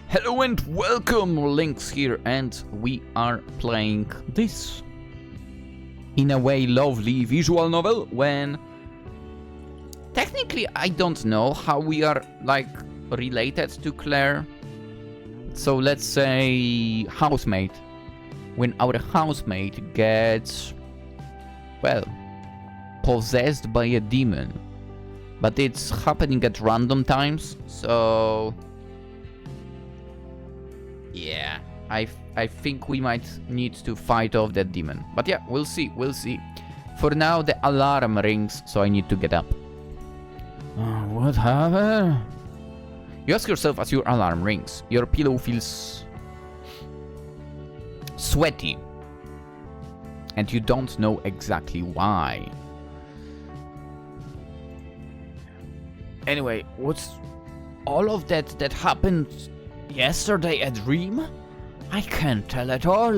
Hello and welcome, Lynx here, and we are playing this, in a way, lovely visual novel, when technically I don't know how we are, like, related to Claire. So let's say housemate. When our housemate gets, well, possessed by a demon. But it's happening at random times, so yeah, I think we might need to fight off that demon. But yeah, we'll see. For now, the alarm rings, so I need to get up. What happened? You ask yourself as your alarm rings. Your pillow feels sweaty. And you don't know exactly why. Anyway, what's all of that happened yesterday a dream? I can't tell at all.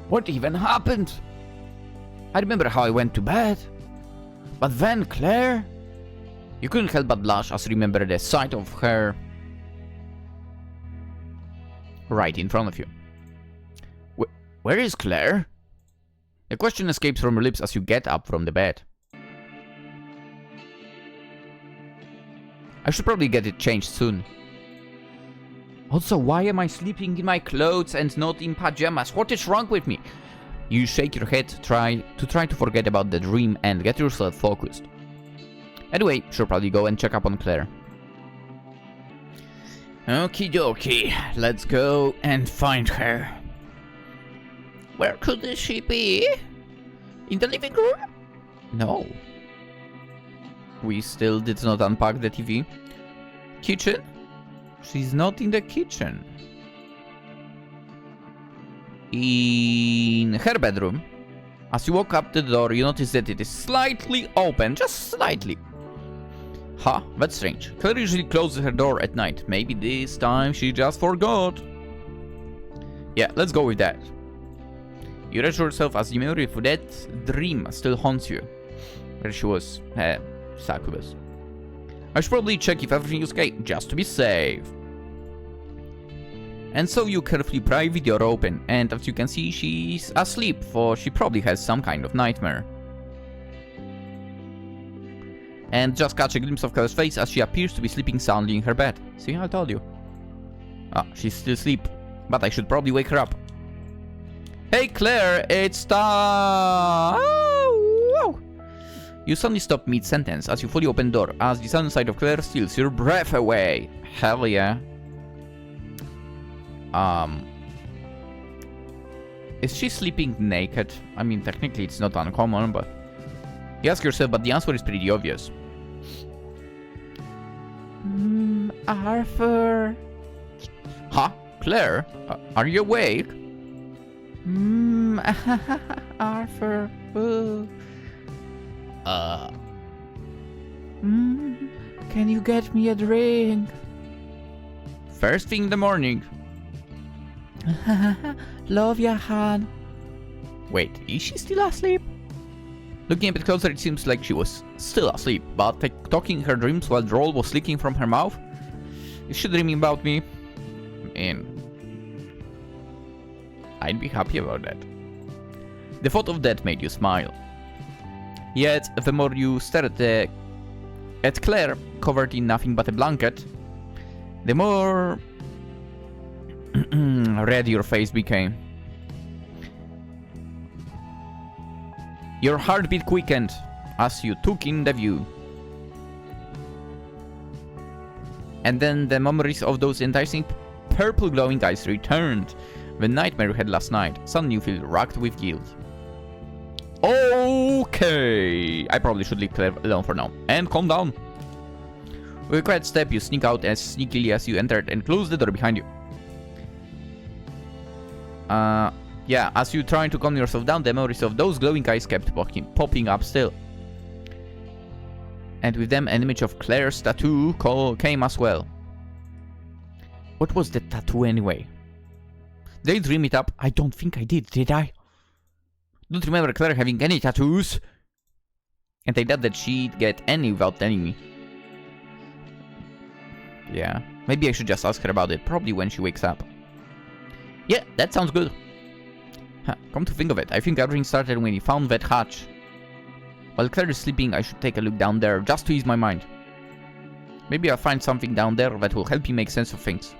What even happened? I remember how I went to bed. But then Claire... You couldn't help but blush as you remember the sight of her right in front of you. Where is Claire? The question escapes from your lips as you get up from the bed. I should probably get it changed soon. Also, why am I sleeping in my clothes and not in pajamas? What is wrong with me? You shake your head, try to forget about the dream and get yourself focused. Anyway, should probably go and check up on Claire. Okie dokie, let's go and find her. Where could she be? In the living room? No. We still did not unpack the TV. Kitchen? She's not in the kitchen. In her bedroom. As you walk up the door, you notice that it is slightly open, just slightly. Huh, that's strange. Claire usually closes her door at night. Maybe this time she just forgot. Yeah, let's go with that. You reassure yourself as the memory of that dream still haunts you. Where she was, succubus. I should probably check if everything is okay, just to be safe. And so you carefully pry the door open, and as you can see, she's asleep, for she probably has some kind of nightmare. And just catch a glimpse of Claire's face as she appears to be sleeping soundly in her bed. See, I told you. Ah, she's still asleep, but I should probably wake her up. Hey Claire, it's time! Oh! You suddenly stop mid-sentence as you fully open the door, as the sudden sight of Claire steals your breath away. Hell yeah. Is she sleeping naked? I mean, technically it's not uncommon, but... You ask yourself, but the answer is pretty obvious. Arthur... Huh? Claire? Are you awake? Arthur... Can you get me a drink? First thing in the morning. Love ya, Han. Wait, is she still asleep? Looking a bit closer, it seems like she was still asleep, but talking in her dreams while drool was leaking from her mouth? Is she dreaming about me? I'd be happy about that. The thought of that made you smile. Yet, the more you stared at Claire, covered in nothing but a blanket, the more red your face became. Your heartbeat quickened as you took in the view. And then the memories of those enticing purple glowing eyes returned. The nightmare you had last night. Suddenly you feel racked with guilt. Okay, I probably should leave Claire alone for now. And calm down. With a quiet step, you sneak out as sneakily as you entered and close the door behind you. Yeah, as you try to calm yourself down, the memories of those glowing eyes kept popping up still. And with them, an image of Claire's tattoo came as well. What was the tattoo anyway? Did I dream it up? I don't think I did I? Don't remember Claire having any tattoos. And I doubt that she'd get any without telling me. Yeah. Maybe I should just ask her about it, probably when she wakes up. Yeah, that sounds good. Huh, come to think of it, I think everything started when he found that hatch. While Claire is sleeping, I should take a look down there, just to ease my mind. Maybe I'll find something down there that will help me make sense of things.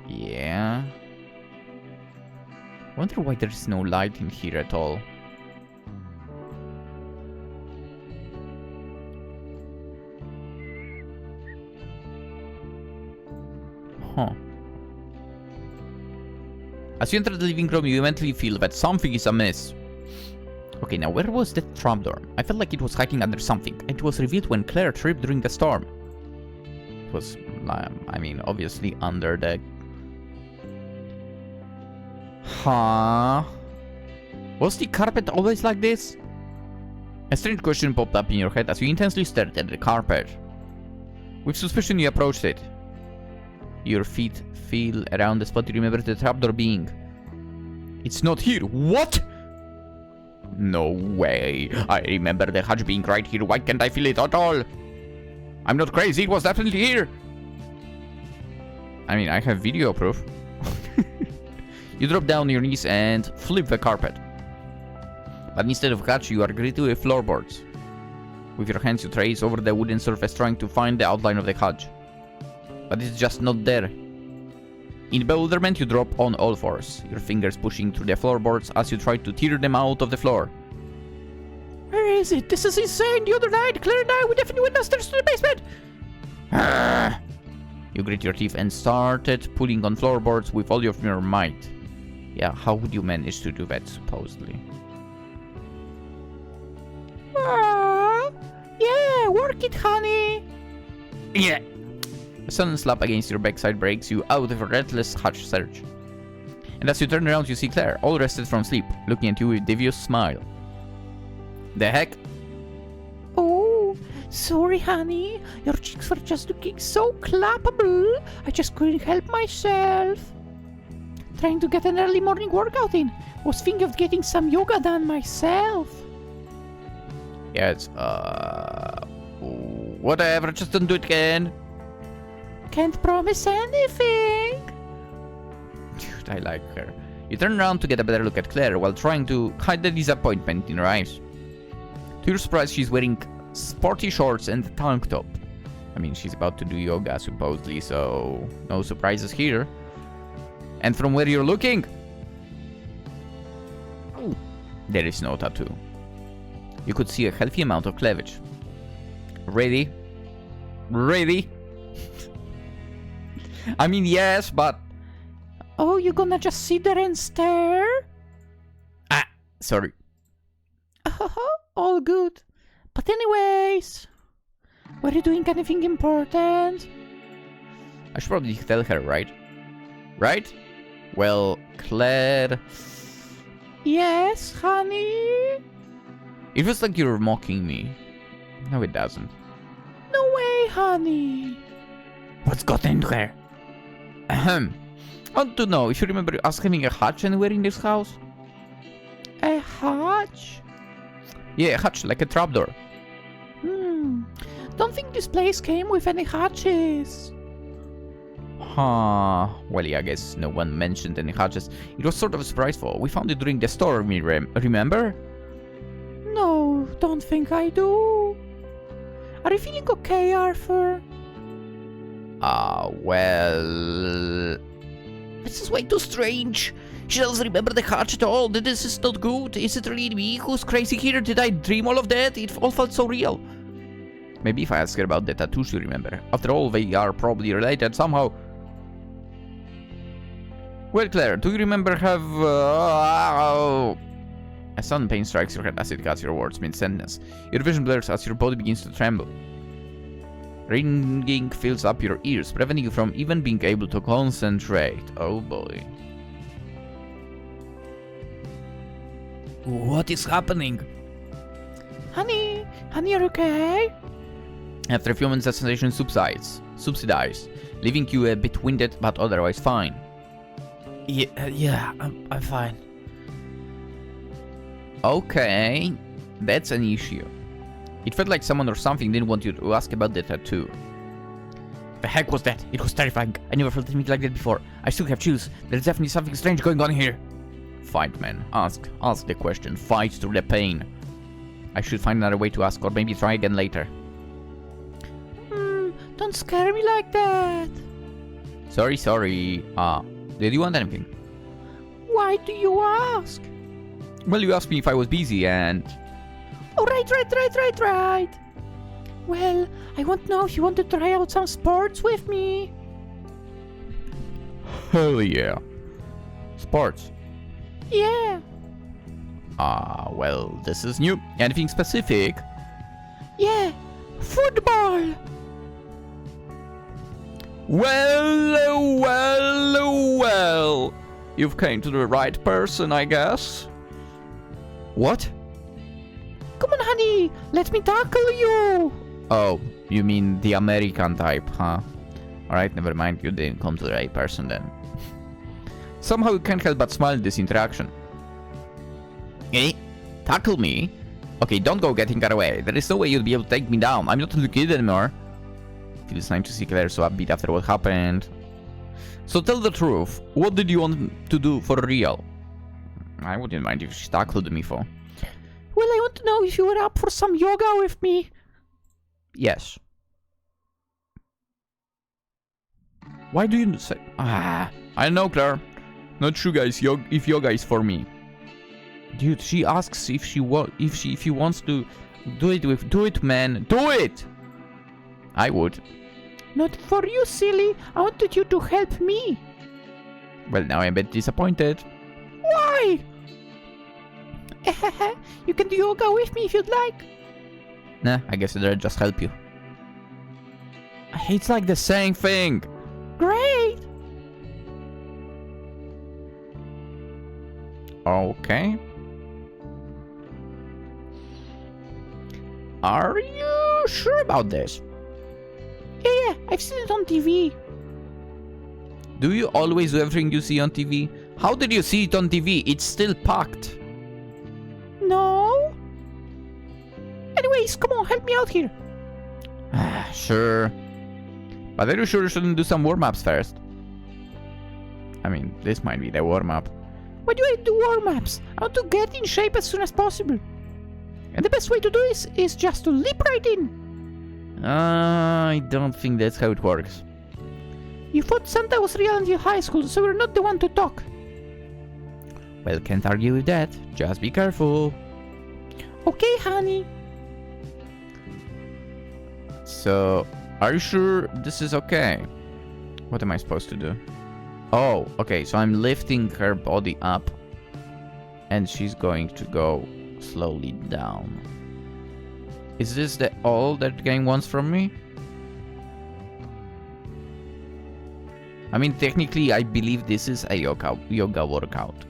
Yeah. Wonder why there's no light in here at all. Huh. As you enter the living room, you eventually feel that something is amiss. Okay, now where was that trapdoor? I felt like it was hiding under something, and it was revealed when Claire tripped during the storm. It was, I mean, obviously under the... Huh? Was the carpet always like this? A strange question popped up in your head as you intensely stared at the carpet. With suspicion, you approached it. Your feet feel around the spot you remember the trapdoor being. It's not here. What? No way. I remember the hatch being right here. Why can't I feel it at all? I'm not crazy. It was definitely here. I mean, I have video proof. You drop down on your knees and flip the carpet. But instead of hatch, you are greeted with floorboards. With your hands, you trace over the wooden surface trying to find the outline of the hatch. But it's just not there. In bewilderment, you drop on all fours, your fingers pushing through the floorboards as you try to tear them out of the floor. Where is it? This is insane! The other night, Claire and I, we definitely went upstairs to the basement! You grit your teeth and started pulling on floorboards with all of your might. Yeah, how would you manage to do that, supposedly? Yeah, work it, honey! Yeah! A sudden slap against your backside breaks you out of a relentless hatch search. And as you turn around, you see Claire, all rested from sleep, looking at you with a devious smile. The heck? Oh, sorry, honey. Your cheeks were just looking so clappable. I just couldn't help myself. Trying to get an early morning workout in. Was thinking of getting some yoga done myself. Yes, whatever, just don't do it again. Can't promise anything. Dude, I like her. You turn around to get a better look at Claire while trying to hide the disappointment in her eyes. To your surprise, she's wearing sporty shorts and a tank top. I mean, she's about to do yoga, supposedly, so no surprises here. And from where you're looking, there is no tattoo. You could see a healthy amount of cleavage. Ready? Ready? I mean, yes, but... Oh, you gonna just sit there and stare? Ah, sorry. All good. But anyways, were you doing anything important? I should probably tell her, right? Right? Well, Claire... Yes, honey? It feels like you're mocking me. No, it doesn't. No way, honey. What's gotten into her? Ahem. I want to know if you remember us having a hatch anywhere in this house? A hatch? Yeah, a hatch, like a trapdoor. Don't think this place came with any hatches. Huh. Well, yeah, I guess no one mentioned any hatches. It was sort of a surprise for. We found it during the storm, remember? No, don't think I do. Are you feeling okay, Arthur? Well... This is way too strange. She doesn't remember the hatch at all. This is not good. Is it really me who's crazy here? Did I dream all of that? It all felt so real. Maybe if I ask her about the tattoos you remember. After all, they are probably related somehow. Well, Claire, do you remember have... A sudden pain strikes your head as it cuts your words mid-sentence. Your vision blurs as your body begins to tremble. Ringing fills up your ears, preventing you from even being able to concentrate. Oh boy. What is happening? Honey, are you okay? After a few moments, the sensation subsides, leaving you a bit winded but otherwise fine. Yeah, I'm fine. Okay, that's an issue. It felt like someone or something didn't want you to ask about the tattoo. The heck was that? It was terrifying. I never felt anything like that before. I still have chills. There's definitely something strange going on here. Fight, man. Ask the question. Fight through the pain. I should find another way to ask, or maybe try again later. Don't scare me like that. Sorry. Did you want anything? Why do you ask? Well, you asked me if I was busy and... Oh, right. Well, I want to know if you want to try out some sports with me. Hell yeah. Sports? Yeah. Well, this is new. Anything specific? Yeah, football. Well. You've came to the right person, I guess. What? Come on, honey. Let me tackle you. Oh, you mean the American type, huh? Alright, never mind. You didn't come to the right person then. Somehow you can't help but smile at this interaction. Hey, tackle me? Okay, don't go getting cut away. There is no way you'll be able to take me down. I'm not a kid anymore. Feels nice to see Claire so upbeat after what happened. So tell the truth. What did you want to do for real? I wouldn't mind if she tackled me for. Well, I want to know if you were up for some yoga with me. Yes. Why do you say... I know, Claire. Not sure, guys, if yoga is for me. Dude, she asks if you wants to do it with... Do it, man. Do it! I would. Not for you, silly. I wanted you to help me. Well, now I'm a bit disappointed. Why? You can do yoga with me if you'd like. Nah, I guess I'd just help you. It's like the same thing. Great. Okay. Are you sure about this? Yeah, I've seen it on TV. Do you always do everything you see on TV? How did you see it on TV? It's still packed. No. Anyways, come on, help me out here. Sure. But are you sure you shouldn't do some warm-ups first? I mean, this might be the warm-up. Why do I do warm-ups? I want to get in shape as soon as possible. And the best way to do this is just to leap right in. I don't think that's how it works. You thought Santa was real until high school, so you're not the one to talk. Well, can't argue with that. Just be careful. Okay, honey. So, are you sure this is okay? What am I supposed to do? Oh, okay, so I'm lifting her body up. And she's going to go slowly down. Is this all that the game wants from me? I mean, technically, I believe this is a yoga workout.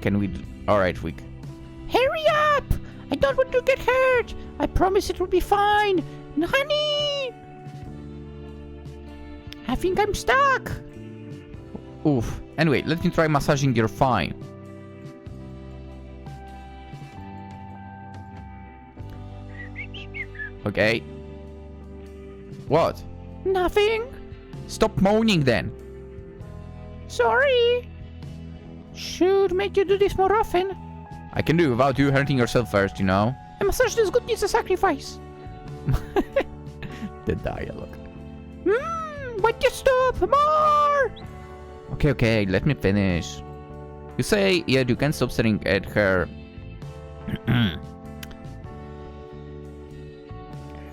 Can we... Alright, we... Hurry up! I don't want to get hurt! I promise it will be fine! Honey! I think I'm stuck! Oof. Anyway, let me try massaging your thigh. Okay. What? Nothing. Stop moaning then. Sorry. Should make you do this more often. I can do it without you hurting yourself first, you know. A massage is good needs a sacrifice. The dialogue. Why'd you stop? More! Okay, let me finish. You say, yeah, you can't stop staring at her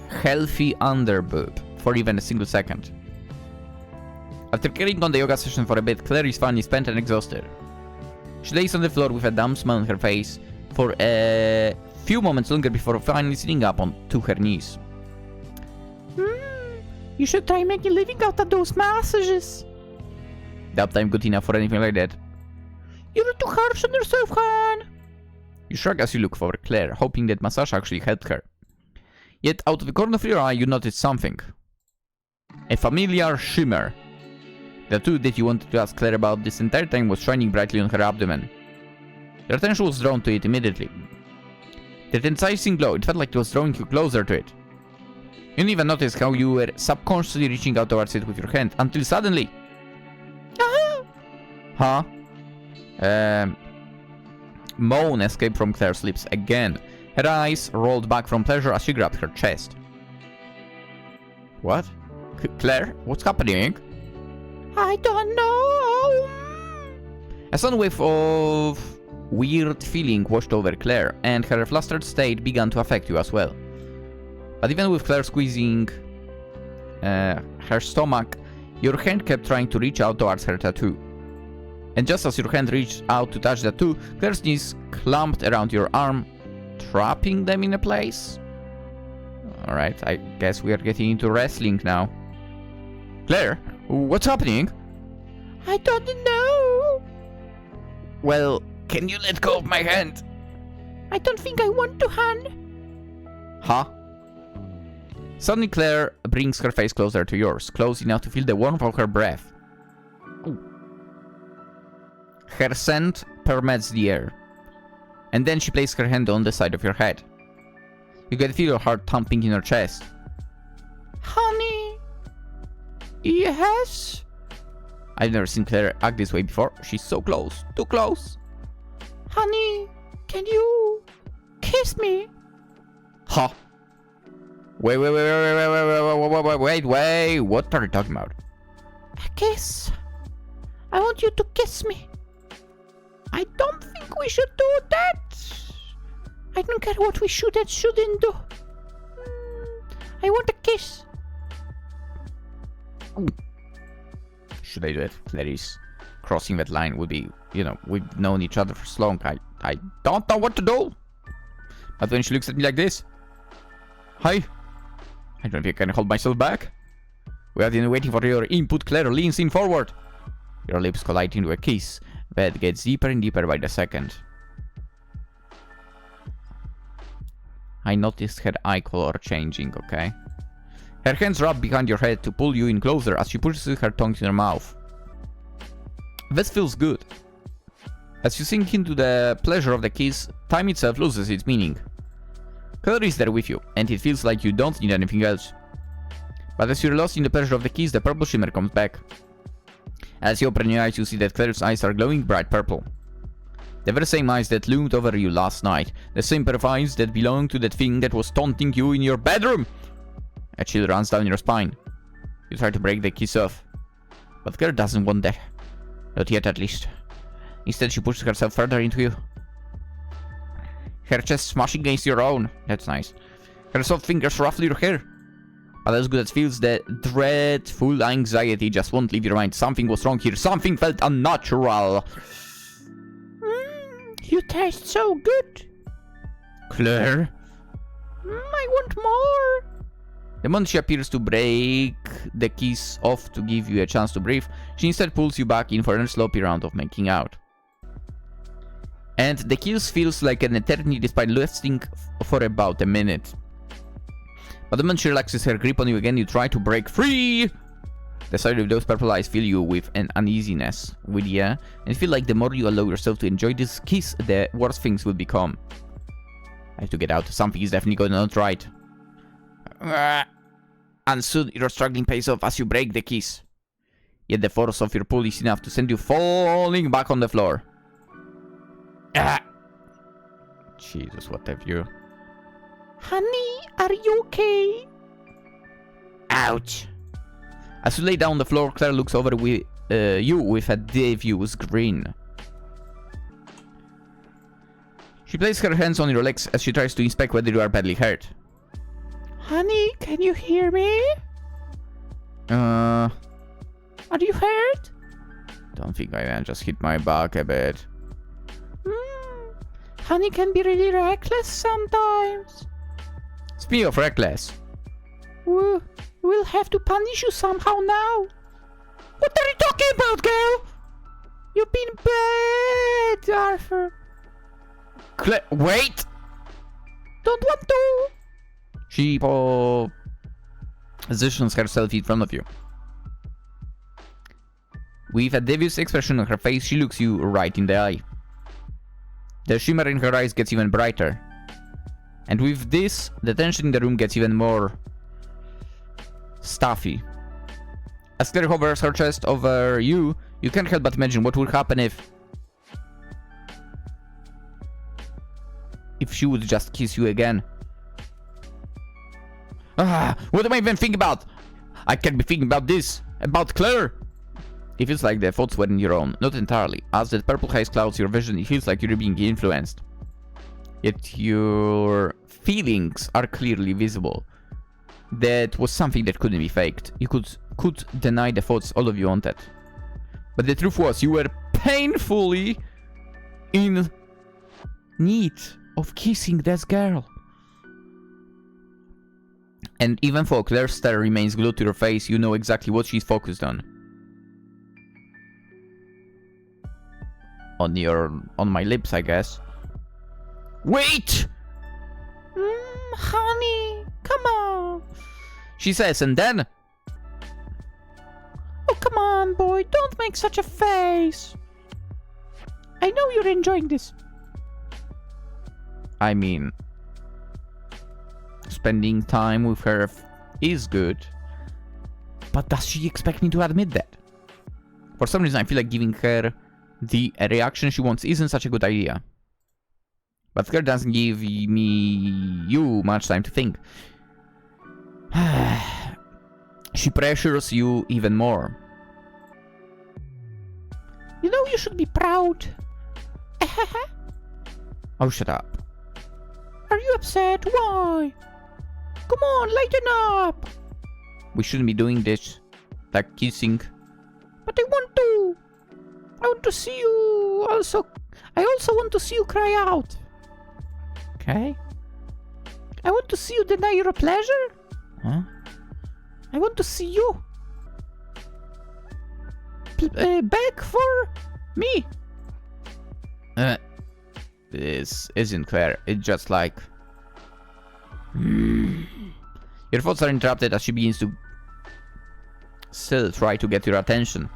healthy underboob for even a single second. After carrying on the yoga session for a bit, Claire is finally spent and exhausted. She lays on the floor with a dumb smile on her face for a few moments longer before finally sitting up onto her knees. You should try making a living out of those massages. Doubt I'm good enough for anything like that. You're too harsh on yourself, hon. You shrug as you look for Claire, hoping that massage actually helped her. Yet, out of the corner of your eye, you notice something. A familiar shimmer. The tattoo that you wanted to ask Claire about this entire time was shining brightly on her abdomen. Your attention was drawn to it immediately. That enticing glow, it felt like it was drawing you closer to it. You didn't even notice how you were subconsciously reaching out towards it with your hand, until suddenly... Huh? Moan escaped from Claire's lips again. Her eyes rolled back from pleasure as she grabbed her chest. What? Claire, what's happening? I don't know. A sudden wave of weird feeling washed over Claire, and her flustered state began to affect you as well. But even with Claire squeezing her stomach, your hand kept trying to reach out towards her tattoo. And just as your hand reached out to touch the tattoo, Claire's knees clamped around your arm, trapping them in a place. Alright, I guess we are getting into wrestling now. Claire, what's happening? I don't know. Well, can you let go of my hand? I don't think I want to hand. Huh? Suddenly Claire brings her face closer to yours, close enough to feel the warmth of her breath. Ooh. Her scent permeates the air. And then she places her hand on the side of your head. You can feel your heart thumping in your chest. Honey? Yes? I've never seen Claire act this way before. She's so close. Too close. Honey, can you kiss me? Huh? Wait. What are you talking about? A kiss. I want you to kiss me. I don't think we should do that. I don't care what we should and shouldn't do. I want a kiss. Should I do it? Clarice, crossing that line would be, we've known each other for so long. I don't know what to do. But when she looks at me like this, hi, I don't think I can hold myself back. Without even waiting for your input, Claire leans in forward. Your lips collide into a kiss that gets deeper and deeper by the second. I noticed her eye color changing, okay? Her hands wrap behind your head to pull you in closer as she pushes her tongue in her mouth. This feels good. As you sink into the pleasure of the kiss, time itself loses its meaning. Claire is there with you, and it feels like you don't need anything else. But as you're lost in the pleasure of the kiss, the purple shimmer comes back. As you open your eyes, you see that Claire's eyes are glowing bright purple. The very same eyes that loomed over you last night. The same pair of eyes that belonged to that thing that was taunting you in your bedroom. A chill runs down your spine. You try to break the kiss off. But Claire doesn't want that. Not yet, at least. Instead, she pushes herself further into you. Her chest smashing against your own. That's nice. Her soft fingers ruffle your hair. But as good as feels, the dreadful anxiety just won't leave your mind. Something was wrong here. Something felt unnatural. You taste so good. Claire? I want more. The moment she appears to break the kiss off to give you a chance to breathe, she instead pulls you back in for a sloppy round of making out. And the kiss feels like an eternity despite lasting for about a minute. But the moment she relaxes her grip on you again, you try to break free. The sight of those purple eyes fill you with an uneasiness, and you feel like the more you allow yourself to enjoy this kiss, the worse things will become. I have to get out. Something is definitely going on right. And soon your struggling pays off as you break the kiss. Yet the force of your pull is enough to send you falling back on the floor. Jesus, what have you? Honey, are you okay? Ouch. As you lay down on the floor, Claire looks over with you with a devious grin. She places her hands on your legs as she tries to inspect whether you are badly hurt. Honey, can you hear me? Are you hurt? Don't think I am. Just hit my back a bit. Honey can be really reckless sometimes. Speaking of reckless. We'll have to punish you somehow now. What are you talking about, girl? You've been bad, Arthur. Wait! Don't want to. She positions herself in front of you. With a devious expression on her face, she looks you right in the eye. The shimmer in her eyes gets even brighter. And with this, the tension in the room gets even more stuffy. As Claire hovers her chest over you, you can't help but imagine what would happen if she would just kiss you again. What am I even thinking about? I can't be thinking about this. About Claire. It feels like the thoughts were in your own. Not entirely. As the purple haze clouds your vision, it feels like you're being influenced. Yet your feelings are clearly visible. That was something that couldn't be faked. You could deny the thoughts all of you wanted. But the truth was, you were painfully in need of kissing this girl. And even though Claire's stare remains glued to your face, you know exactly what she's focused on. On my lips, I guess. Wait! Honey, come on. She says, and then... Oh, come on, boy, don't make such a face. I know you're enjoying this. I mean, spending time with her is good. But does she expect me to admit that? For some reason, I feel like giving her the reaction she wants isn't such a good idea. But Claire doesn't give you much time to think. She pressures you even more. You know you should be proud. Oh, shut up. Are you upset? Why? Come on, lighten up. We shouldn't be doing this. Like kissing. But I want to. I want to see you. I also want to see you cry out. Okay. I want to see you deny your pleasure. Huh? I want to see you beg for me. This isn't fair. It's just like... Your thoughts are interrupted as she begins to still try to get your attention.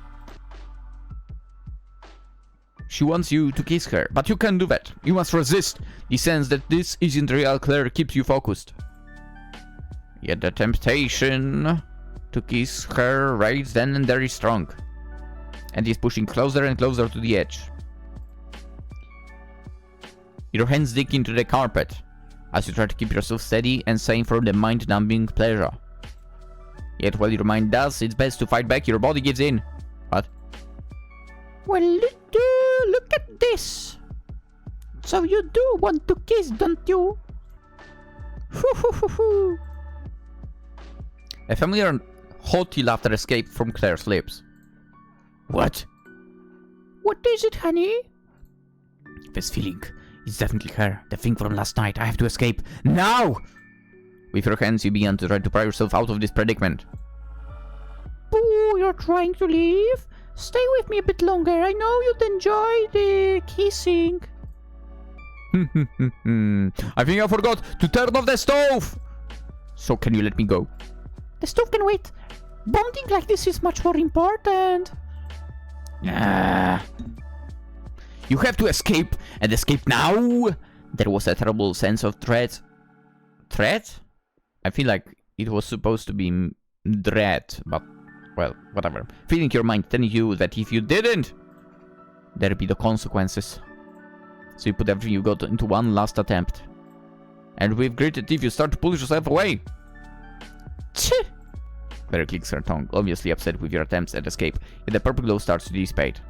She wants you to kiss her, but you can't do that. You must resist. The sense that this isn't real Claire keeps you focused. Yet the temptation to kiss her rises then and very strong, and is pushing closer and closer to the edge. Your hands dig into the carpet as you try to keep yourself steady and sane from the mind-numbing pleasure. Yet while your mind does its best to fight back, your body gives in. What? Well, look at this. So you do want to kiss, don't you? A familiar haughty laughter escaped from Claire's lips. What? What is it, honey? This feeling. It's definitely her. The thing from last night. I have to escape. Now! With your hands, you begin to try to pry yourself out of this predicament. Boo, you're trying to leave? Stay with me a bit longer. I know you'd enjoy the kissing. I think I forgot to turn off the stove! So can you let me go? The stove can wait. Bonding like this is much more important. You have to escape, and escape now! There was a terrible sense of dread. Dread? I feel like it was supposed to be dread, but, well, whatever. Feeling your mind telling you that if you didn't, there'd be the consequences. So you put everything you got into one last attempt. And with gritted teeth, you start to pull yourself away. Tch! Claire clicks her tongue, obviously upset with your attempts at escape, yet the purple glow starts to dissipate.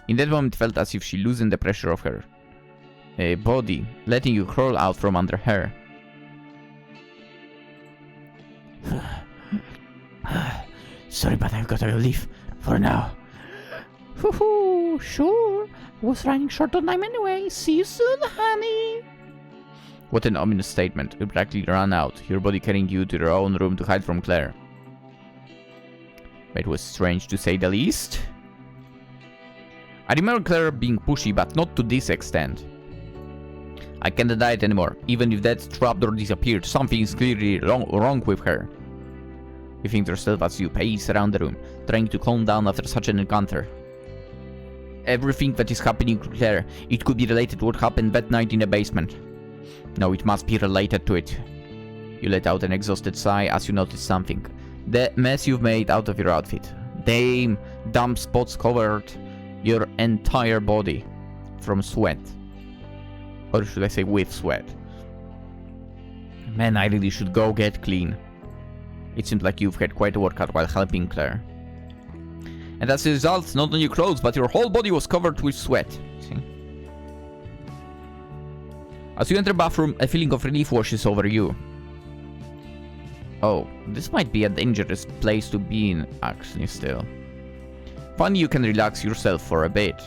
In that moment, it felt as if she loosened the pressure of her body, letting you crawl out from under her. Sorry, but I've got to leave for now. Sure. Was running short on time anyway. See you soon, honey. What an ominous statement. You practically ran out, your body carrying you to your own room to hide from Claire. It was strange to say the least. I remember Claire being pushy, but not to this extent. I can't deny it anymore. Even if that trapdoor disappeared, something is clearly wrong with her. You think to yourself as you pace around the room, trying to calm down after such an encounter. Everything that is happening to Claire, it could be related to what happened that night in the basement. No, it must be related to it. You let out an exhausted sigh as you notice something. The mess you've made out of your outfit. Damn, damp spots covered your entire body from sweat. Or should I say with sweat? Man, I really should go get clean. It seems like you've had quite a workout while helping Claire. And as a result, not only your clothes, but your whole body was covered with sweat. See? As you enter the bathroom, a feeling of relief washes over you. Oh, this might be a dangerous place to be in, actually, still. Finally, you can relax yourself for a bit.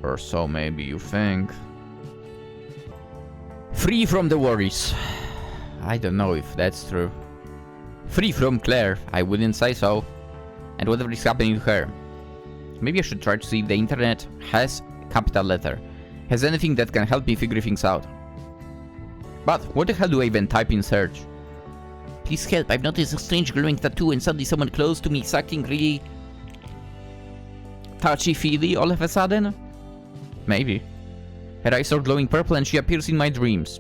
Or so maybe you think. Free from the worries. I don't know if that's true. Free from Claire, I wouldn't say so. And whatever is happening to her. Maybe I should try to see if the internet has capital letter. Has anything that can help me figure things out. But what the hell do I even type in search? Please help, I've noticed a strange glowing tattoo and suddenly someone close to me is acting really touchy-feely all of a sudden? Maybe. Her eyes are glowing purple and she appears in my dreams.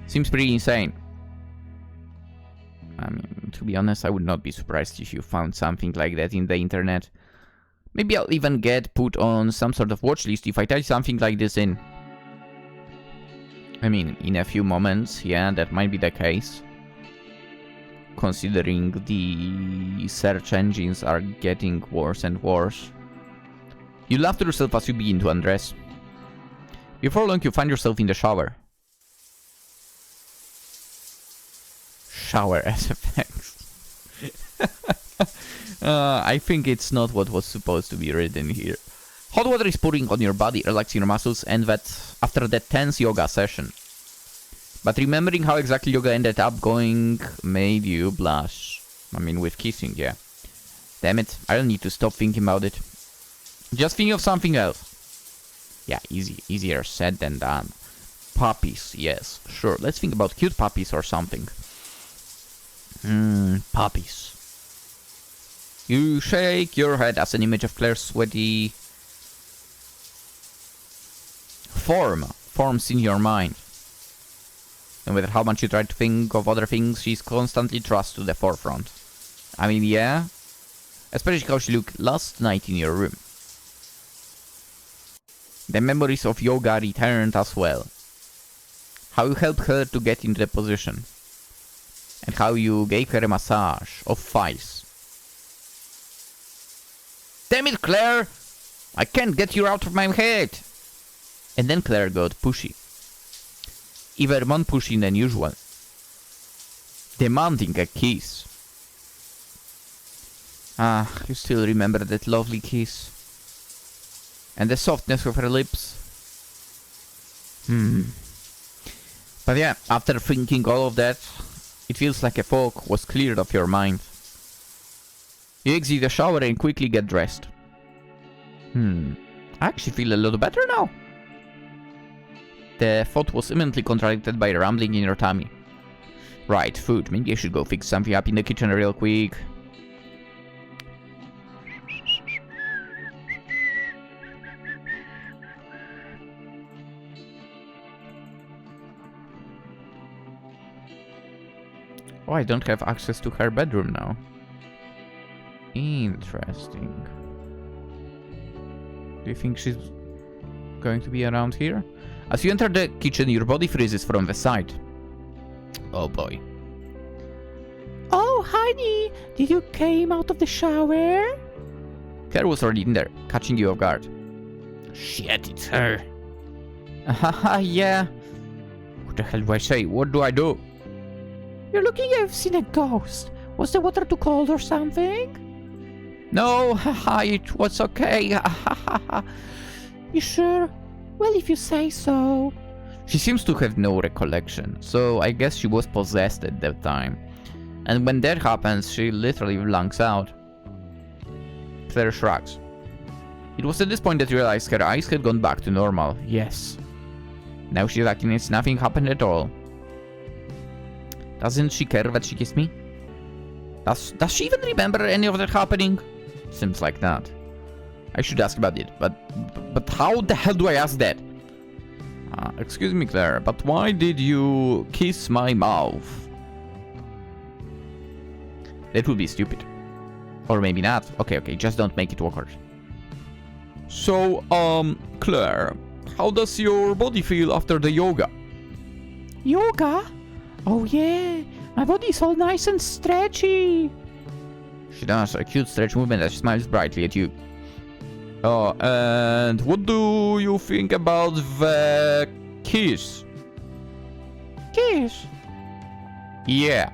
Seems pretty insane. I mean, to be honest, I would not be surprised if you found something like that in the internet. Maybe I'll even get put on some sort of watch list if I type something like this in. I mean, in a few moments, yeah, that might be the case. Considering the search engines are getting worse and worse. You laugh to yourself as you begin to undress. Before long, you find yourself in the shower. Shower SFX. I think it's not what was supposed to be written here. Hot water is pouring on your body, relaxing your muscles, and that after that tense yoga session. But remembering how exactly yoga ended up going made you blush. I mean, with kissing, yeah. Damn it, I don't need to stop thinking about it. Just think of something else. Yeah, easier said than done. Puppies, yes, sure. Let's think about cute puppies or something. Puppies. You shake your head as an image of Claire's sweaty form forms in your mind. No matter how much you try to think of other things, she's constantly thrust to the forefront. I mean, yeah. Especially how she looked last night in your room. The memories of yoga returned as well. How you helped her to get into the position. And how you gave her a massage of thighs. Damn it, Claire! I can't get you out of my head! And then Claire got pushy. Even more pushy than usual. Demanding a kiss. Ah, you still remember that lovely kiss? And the softness of her lips? But yeah, after thinking all of that, it feels like a fog was cleared off your mind. You exit the shower and quickly get dressed. I actually feel a little better now. The thought was immediately contradicted by a rumbling in your tummy. Right, food. Maybe I should go fix something up in the kitchen real quick. Oh, I don't have access to her bedroom now. Interesting. Do you think she's going to be around here? As you enter the kitchen, your body freezes from the side. Oh boy. Oh, honey, did you came out of the shower? Claire was already in there, catching you off guard. Shit, it's her. Haha, yeah. What the hell do I say? What do I do? You're looking like you've seen a ghost. Was the water too cold or something? No, haha, it was okay. Haha. You sure? Well, if you say so. She seems to have no recollection, so I guess she was possessed at that time. And when that happens, she literally blanks out. Claire shrugs. It was at this point that you realized her eyes had gone back to normal. Yes. Now she's acting as nothing happened at all. Doesn't she care that she kissed me? Does she even remember any of that happening? Seems like that. I should ask about it, but how the hell do I ask that? Excuse me, Claire, but why did you kiss my mouth? That would be stupid. Or maybe not. Okay, just don't make it awkward. So, Claire, how does your body feel after the yoga? Yoga? Oh yeah, my body's all nice and stretchy. She does a cute stretch movement as she smiles brightly at you. Oh, and what do you think about the kiss? Kiss? Yeah.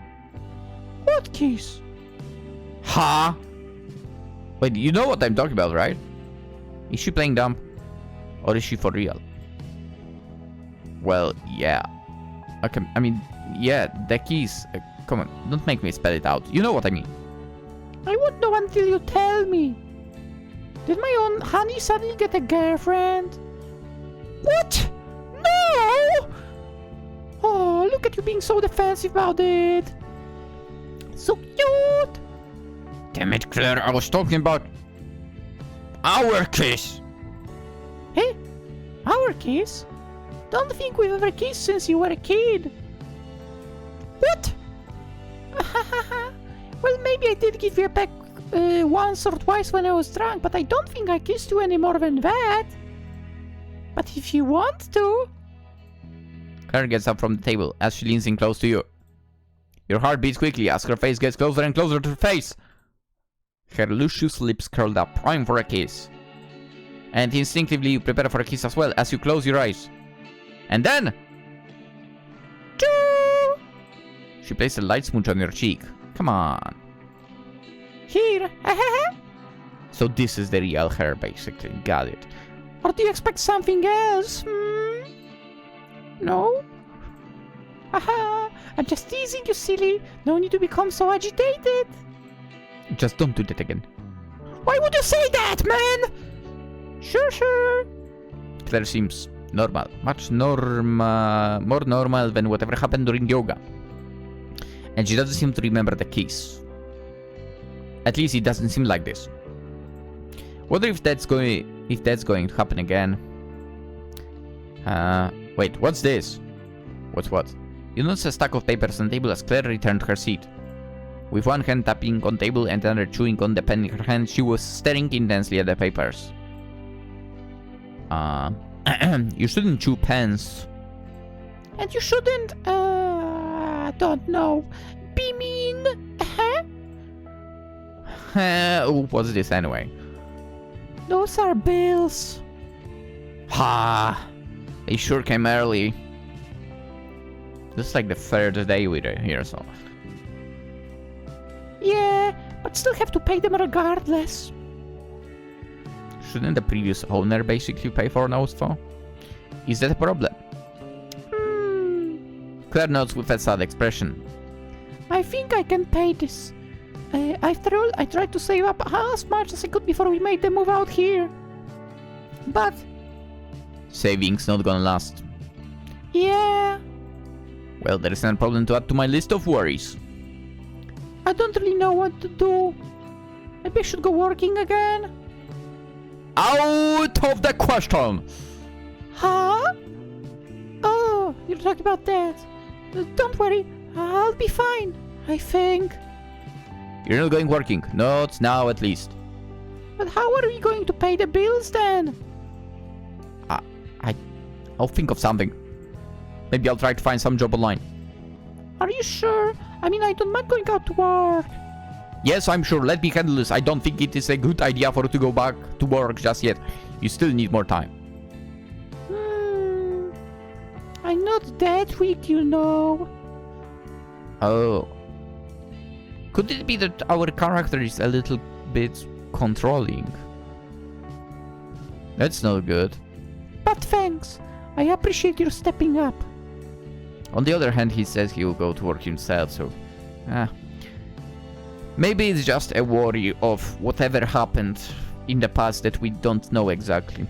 What kiss? Huh? Wait, you know what I'm talking about, right? Is she playing dumb? Or is she for real? Well, yeah. Okay, I mean, yeah, the kiss. Come on, don't make me spell it out. You know what I mean. I won't know until you tell me. Did my own honey suddenly get a girlfriend? What? No! Oh, look at you being so defensive about it. So cute. Damn it, Claire, I was talking about our kiss. Hey, our kiss? Don't think we've ever kissed since you were a kid. What? Well, maybe I did give you a peck once or twice when I was drunk, but I don't think I kissed you any more than that. But if you want to... Claire gets up from the table as she leans in close to you. Your heart beats quickly as her face gets closer and closer to her face. Her luscious lips curled up, prime for a kiss. And instinctively you prepare for a kiss as well as you close your eyes. And then... Choo! She placed a light smooch on your cheek. Come on. Here. So this is the real hair, basically. Got it. Or do you expect something else? No? Haha, I'm just teasing you, silly. No need to become so agitated. Just don't do that again. Why would you say that, man? Sure. Claire seems normal. Much more normal than whatever happened during yoga. And she doesn't seem to remember the kiss. At least it doesn't seem like this. Wonder if that's going to happen again. Wait, what's this? What's what? You notice a stack of papers on the table as Claire returned her seat. With one hand tapping on table and another chewing on the pen in her hand, she was staring intensely at the papers. You shouldn't chew pens. And you shouldn't, don't know, be mean, What's this anyway? Those are bills. Ha! They sure came early. This is like the third day we're here, so... Yeah, but still have to pay them regardless. Shouldn't the previous owner basically pay for those though? Is that a problem? Claire nods with a sad expression. I think I can pay this. After all, I tried to save up as much as I could before we made the move out here. But... Savings not gonna last. Yeah. Well, there is no problem to add to my list of worries. I don't really know what to do. Maybe I should go working again? Out of the question! Huh? Oh, you're talking about that. Don't worry, I'll be fine, I think. You're not going working. Not now, at least. But how are we going to pay the bills then? I'll think of something. Maybe I'll try to find some job online. Are you sure? I mean, I don't mind going out to work. Yes, I'm sure. Let me handle this. I don't think it is a good idea for you to go back to work just yet. You still need more time. I'm not that weak, you know. Oh. Could it be that our character is a little bit controlling? That's not good. But thanks. I appreciate your stepping up. On the other hand, he says he will go to work himself, so... Maybe it's just a worry of whatever happened in the past that we don't know exactly.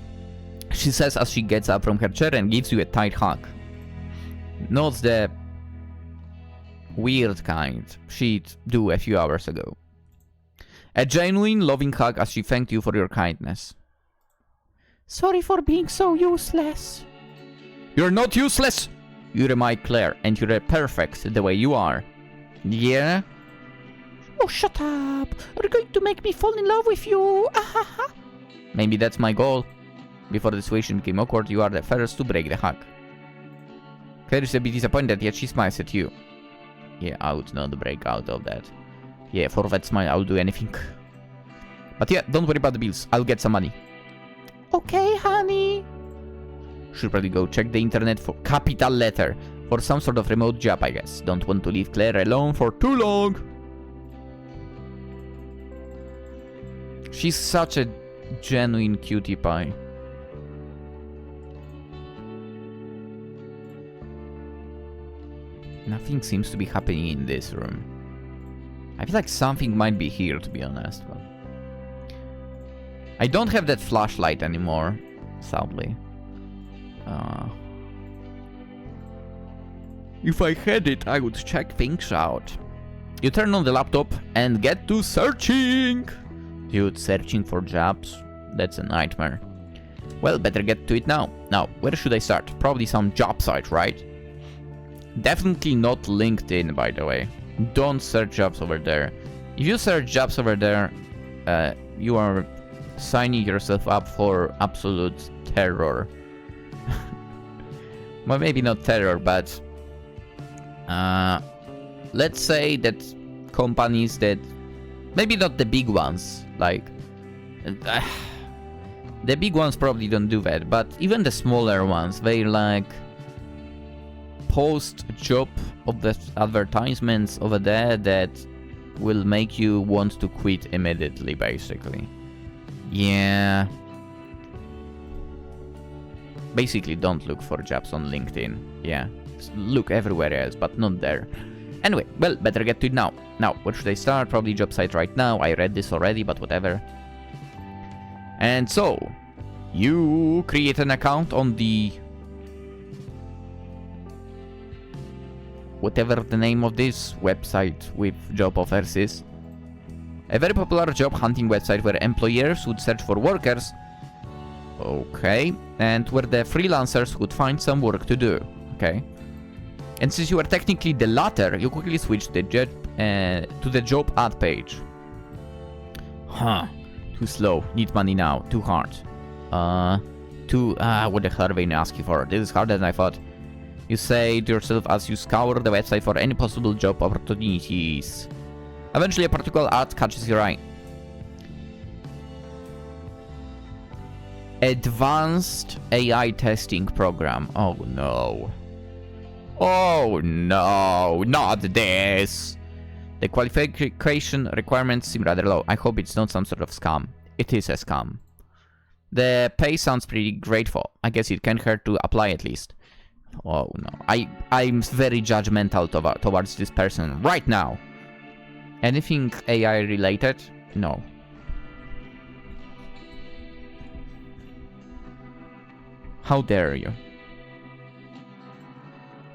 She says as she gets up from her chair and gives you a tight hug. Not the weird kind she'd do a few hours ago. A genuine, loving hug as she thanked you for your kindness. Sorry for being so useless. You're not useless! You're my Claire, and you're perfect the way you are. Yeah? Oh, shut up. You're going to make me fall in love with you. Ahaha. Maybe that's my goal. Before the situation became awkward, you are the first to break the hug. Claire is a bit disappointed, yet she smiles at you. Yeah, I would not break out of that. Yeah, for that smile, I'll do anything. But yeah, don't worry about the bills. I'll get some money. Okay, honey. Should probably go check the internet for capital letter. For some sort of remote job, I guess. Don't want to leave Claire alone for too long. She's such a genuine cutie pie. Nothing seems to be happening in this room. I feel like something might be here, to be honest. But I don't have that flashlight anymore, sadly. If I had it, I would check things out. You turn on the laptop and get to searching! Dude, searching for jobs? That's a nightmare. Well, better get to it now. Now, where should I start? Probably some job site, right? Definitely not LinkedIn, by the way. Don't search jobs over there. If you search jobs over there, you are signing yourself up for absolute terror. Well, maybe not terror, but let's say that companies that maybe not the big ones, like the big ones probably don't do that, but even the smaller ones, they like post job of the advertisements over there that will make you want to quit immediately, basically. Yeah. Basically, don't look for jobs on LinkedIn. Yeah. Look everywhere else, but not there. Anyway, well, better get to it now. Now, where should I start? Probably job site right now. I read this already, but whatever. And so, you create an account on the... whatever the name of this website with job offers is. A very popular job hunting website where employers would search for workers. Okay. And where the freelancers would find some work to do. Okay. And since you are technically the latter, you quickly switch to the job ad page. Huh. Too slow. Need money now. Too hard. What the hell are they asking for? This is harder than I thought. You say to yourself as you scour the website for any possible job opportunities. Eventually a particular ad catches your eye. Advanced AI testing program. Oh no. Oh no, not this. The qualification requirements seem rather low. I hope it's not some sort of scam. It is a scam. The pay sounds pretty grateful. I guess it can't hurt to apply at least. Oh no. I'm very judgmental towards this person right now. Anything AI related? No. How dare you?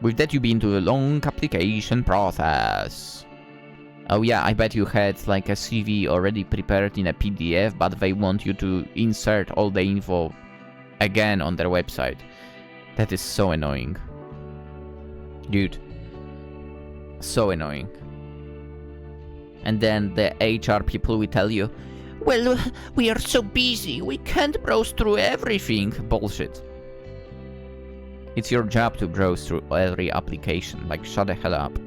With that, you be into a long application process. Oh yeah, I bet you had like a CV already prepared in a PDF, but they want you to insert all the info again on their website. That is so annoying. Dude. So annoying. And then the HR people will tell you, well, we are so busy, we can't browse through everything. Bullshit. It's your job to browse through every application. Like, shut the hell up.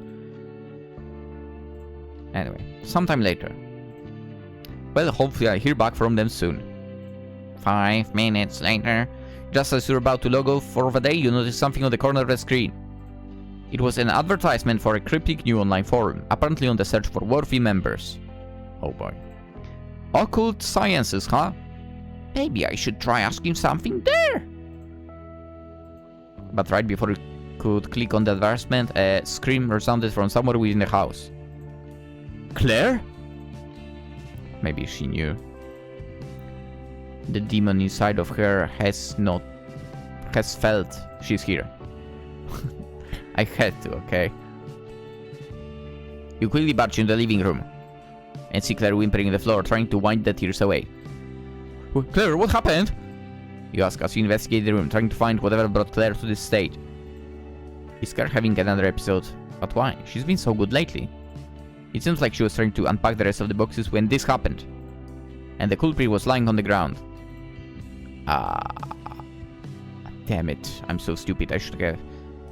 Anyway, sometime later. Well, hopefully I hear back from them soon. 5 minutes later. Just as you're about to log off for the day, you notice something on the corner of the screen. It was an advertisement for a cryptic new online forum, apparently on the search for worthy members. Oh boy. Occult sciences, huh? Maybe I should try asking something there. But right before you could click on the advertisement, a scream resounded from somewhere within the house. Claire? Maybe she knew. The demon inside of her has felt she's here. I had to, okay? You quickly barge into the living room and see Claire whimpering on the floor, trying to wind the tears away. Claire, what happened? You ask as you investigate the room, trying to find whatever brought Claire to this state. Is Claire having another episode? But why? She's been so good lately. It seems like she was trying to unpack the rest of the boxes when this happened. And the culprit was lying on the ground. Damn it. I'm so stupid. I should have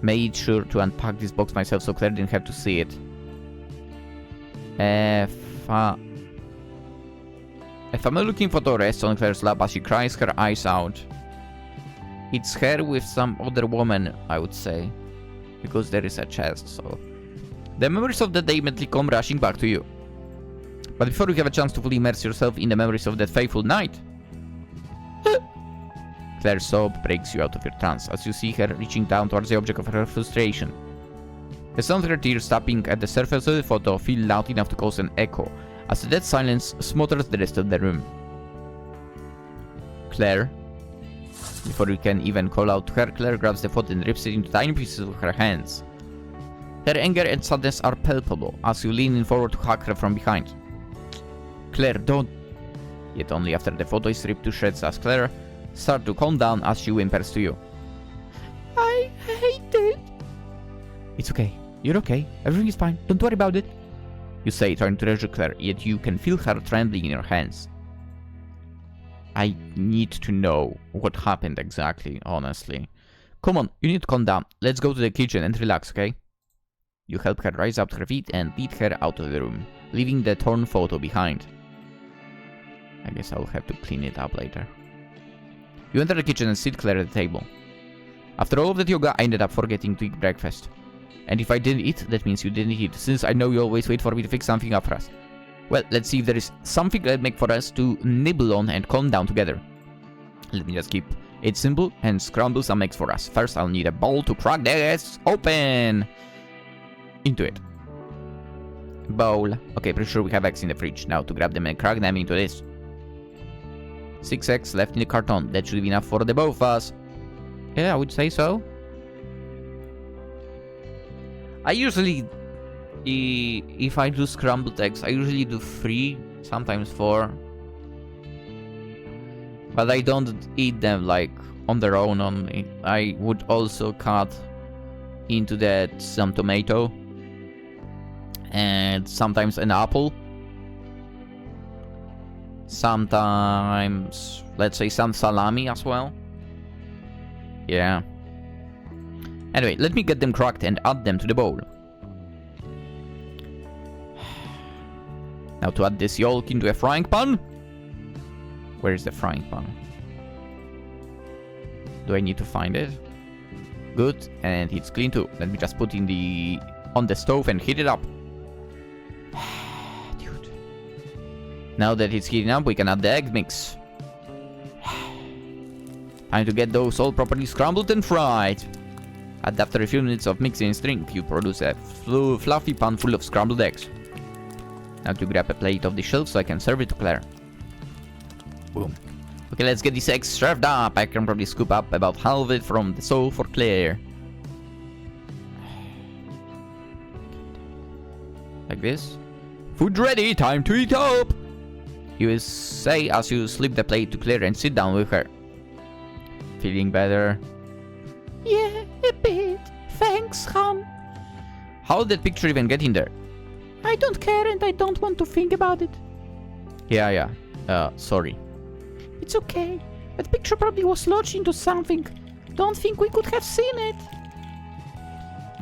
made sure to unpack this box myself so Claire didn't have to see it. If I'm looking photo rests on Claire's lap as she cries her eyes out. It's her with some other woman, I would say. Because there is a chest, so... The memories of that day immediately come rushing back to you. But before you have a chance to fully immerse yourself in the memories of that fateful night... Claire's sob breaks you out of your trance as you see her reaching down towards the object of her frustration. The sound of her tears tapping at the surface of the photo feel loud enough to cause an echo, as the dead silence smothers the rest of the room. Claire. Before you can even call out to her, Claire grabs the photo and rips it into tiny pieces with her hands. Her anger and sadness are palpable as you lean in forward to hug her from behind. Claire, don't... Yet only after the photo is ripped to shreds as Claire starts to calm down as she whimpers to you. I hate it. It's okay. You're okay. Everything is fine. Don't worry about it. You say, trying to reassure Claire, yet you can feel her trembling in your hands. I need to know what happened exactly, honestly. Come on, you need to calm down. Let's go to the kitchen and relax, okay? You help her rise up to her feet and lead her out of the room, leaving the torn photo behind. I guess I'll have to clean it up later. You enter the kitchen and sit Claire at the table. After all of that yoga, I ended up forgetting to eat breakfast. And if I didn't eat, that means you didn't eat, since I know you always wait for me to fix something up for us. Well, let's see if there is something that make for us to nibble on and calm down together. Let me just keep it simple and scramble some eggs for us. First, I'll need a bowl to crack the eggs open. Into it. Bowl. Okay, pretty sure we have eggs in the fridge. Now to grab them and crack them into this. 6 eggs left in the carton. That should be enough for the both of us. Yeah, I would say so. I usually... If I do scrambled eggs, I usually do 3, sometimes 4. But I don't eat them like on their own only. I would also cut into that some tomato. And sometimes an apple. Sometimes, let's say, some salami as well. Yeah. Anyway, let me get them cracked and add them to the bowl. Now to add this yolk into a frying pan. Where is the frying pan? Do I need to find it? Good, and it's clean too. Let me just put in on the stove and heat it up. Dude. Now that it's heating up, we can add the egg mix. Time to get those all properly scrambled and fried. And after a few minutes of mixing and stirring, you produce a fluffy pan full of scrambled eggs. Now to grab a plate off the shelf so I can serve it to Claire. Boom. Okay, let's get these eggs served up. I can probably scoop up about half of it from the stove for Claire. Like this. Food ready, time to eat up! You say as you slip the plate to Claire and sit down with her. Feeling better? Yeah, a bit. Thanks, hon. How did that picture even get in there? I don't care and I don't want to think about it. Yeah. Sorry. It's okay. That picture probably was lodged into something. Don't think we could have seen it.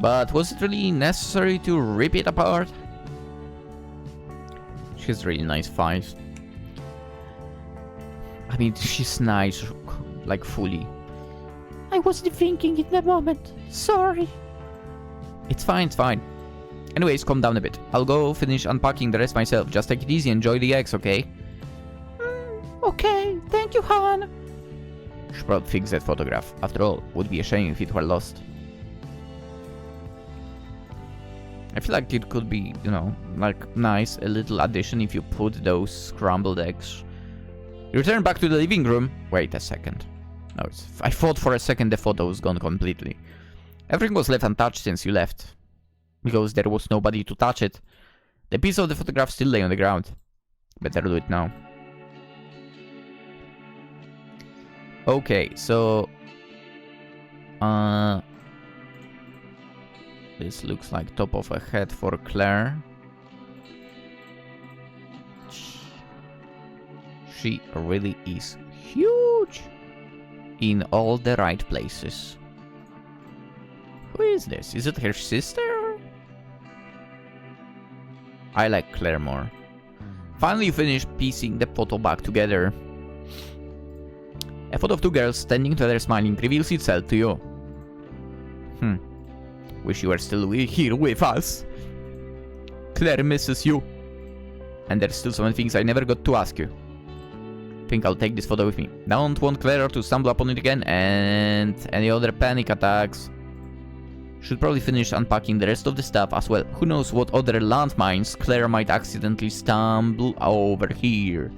But was it really necessary to rip it apart? She has really nice thighs. I mean, she's nice, like fully. I wasn't thinking in the moment. Sorry. It's fine, it's fine. Anyways, calm down a bit. I'll go finish unpacking the rest myself. Just take it easy, enjoy the eggs, okay? Okay, thank you, Han. Should probably fix that photograph. After all, would be a shame if it were lost. I feel like it could be, you know, like nice, a little addition if you put those scrambled eggs. You return back to the living room. Wait a second. No, I thought for a second the photo was gone completely. Everything was left untouched since you left. Because there was nobody to touch it. The piece of the photograph still lay on the ground. Better do it now. Okay, so... This looks like top of a head for Claire. She really is huge in all the right places. Who is this? Is it her sister? I like Claire more. Finally, you finish piecing the photo back together. A photo of two girls standing together smiling reveals itself to you. Wish you were still here with us. Claire misses you. And there's still so many things I never got to ask you. Think I'll take this photo with me. Don't want Claire to stumble upon it again and any other panic attacks. Should probably finish unpacking the rest of the stuff as well. Who knows what other landmines Claire might accidentally stumble over here.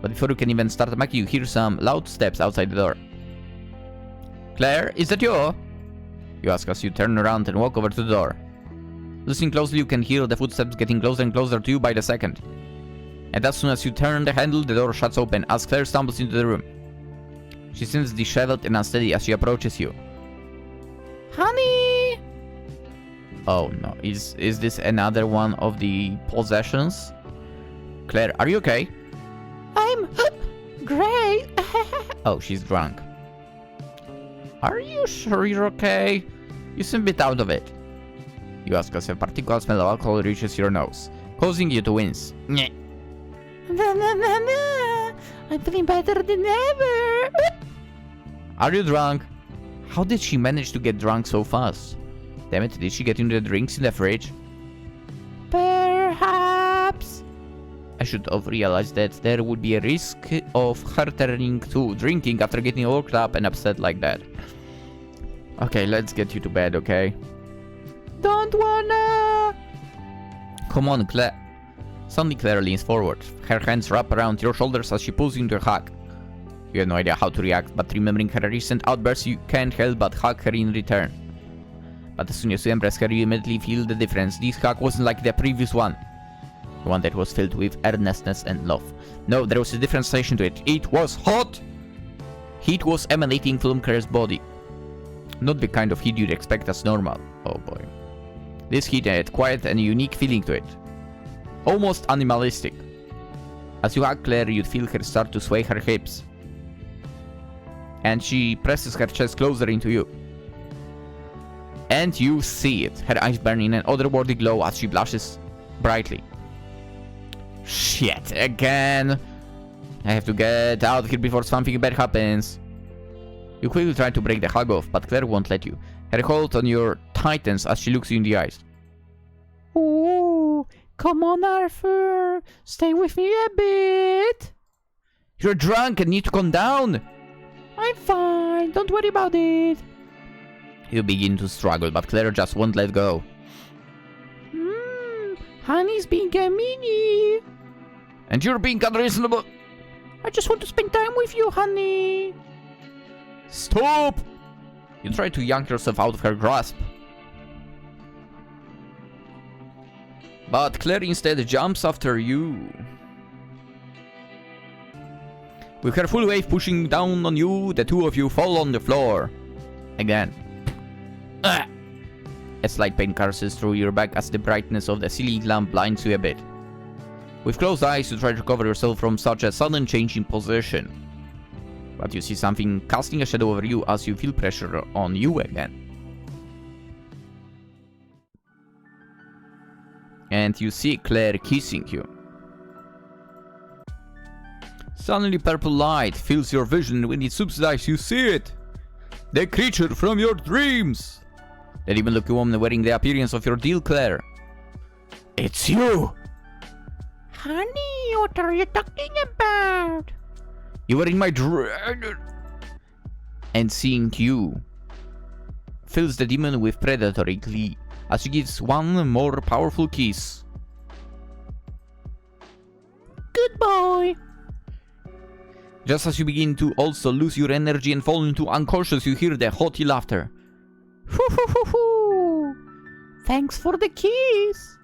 But before you can even start unpacking, you hear some loud steps outside the door. Claire, is that you? You ask as you turn around and walk over to the door. Listening closely, you can hear the footsteps getting closer and closer to you by the second. And as soon as you turn the handle, the door shuts open as Claire stumbles into the room. She seems disheveled and unsteady as she approaches you. Honey! Oh no, is this another one of the possessions? Claire, are you okay? I'm great. Oh, she's drunk. Are you sure you're okay? You seem a bit out of it. You ask as a particular smell of alcohol reaches your nose, causing you to wince. Nyeh. I'm feeling better than ever. Are you drunk? How did she manage to get drunk so fast? Damn it, did she get into the drinks in the fridge? Perhaps. I should have realized that there would be a risk of her turning to drinking after getting worked up and upset like that. Okay, let's get you to bed, okay? Don't wanna. Come on, Claire. Suddenly Claire leans forward. Her hands wrap around your shoulders as she pulls you into a hug. You have no idea how to react, but remembering her recent outbursts, you can't help but hug her in return. But as soon as you embrace her, you immediately feel the difference. This hug wasn't like the previous one. The one that was filled with earnestness and love. No, there was a different sensation to it. It was hot! Heat was emanating from Claire's body. Not the kind of heat you'd expect as normal. Oh boy. This heat had quite a unique feeling to it. Almost animalistic. As you hug Claire, you'd feel her start to sway her hips. And she presses her chest closer into you. And you see it. Her eyes burn in an otherworldly glow as she blushes brightly. Shit, again. I have to get out of here before something bad happens. You quickly try to break the hug off, but Claire won't let you. Her hold on your tightens as she looks you in the eyes. Oh, come on, Arthur. Stay with me a bit. You're drunk and need to calm down. I'm fine. Don't worry about it. You begin to struggle, but Claire just won't let go. Honey's being a meanie. And you're being unreasonable. I just want to spend time with you, honey. Stop! You try to yank yourself out of her grasp. But Claire instead jumps after you. With her full weight pushing down on you, the two of you fall on the floor. Again. A slight pain courses through your back as the brightness of the ceiling lamp blinds you a bit. With closed eyes, you try to cover yourself from such a sudden change in position. But you see something casting a shadow over you as you feel pressure on you again. And you see Claire kissing you. Suddenly purple light fills your vision. When it subsides, you see it. The creature from your dreams. That even looking woman wearing the appearance of your deal, Claire. It's you! Honey, what are you talking about? You were in my dream. And seeing you fills the demon with predatory glee as she gives one more powerful kiss. Good boy. Just as you begin to also lose your energy and fall into unconscious, you hear the haughty laughter. Hoo hoo hoo hoo. Thanks for the kiss.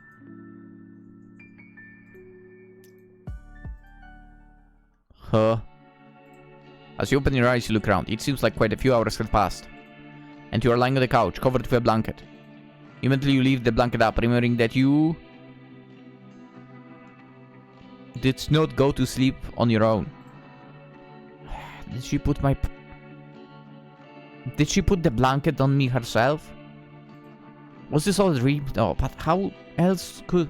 Huh? As you open your eyes, you look around. It seems like quite a few hours have passed. And you are lying on the couch, covered with a blanket. Immediately you leave the blanket up, remembering that you did not go to sleep on your own. Did she put the blanket on me herself? Was this all a dream? No, but how else could...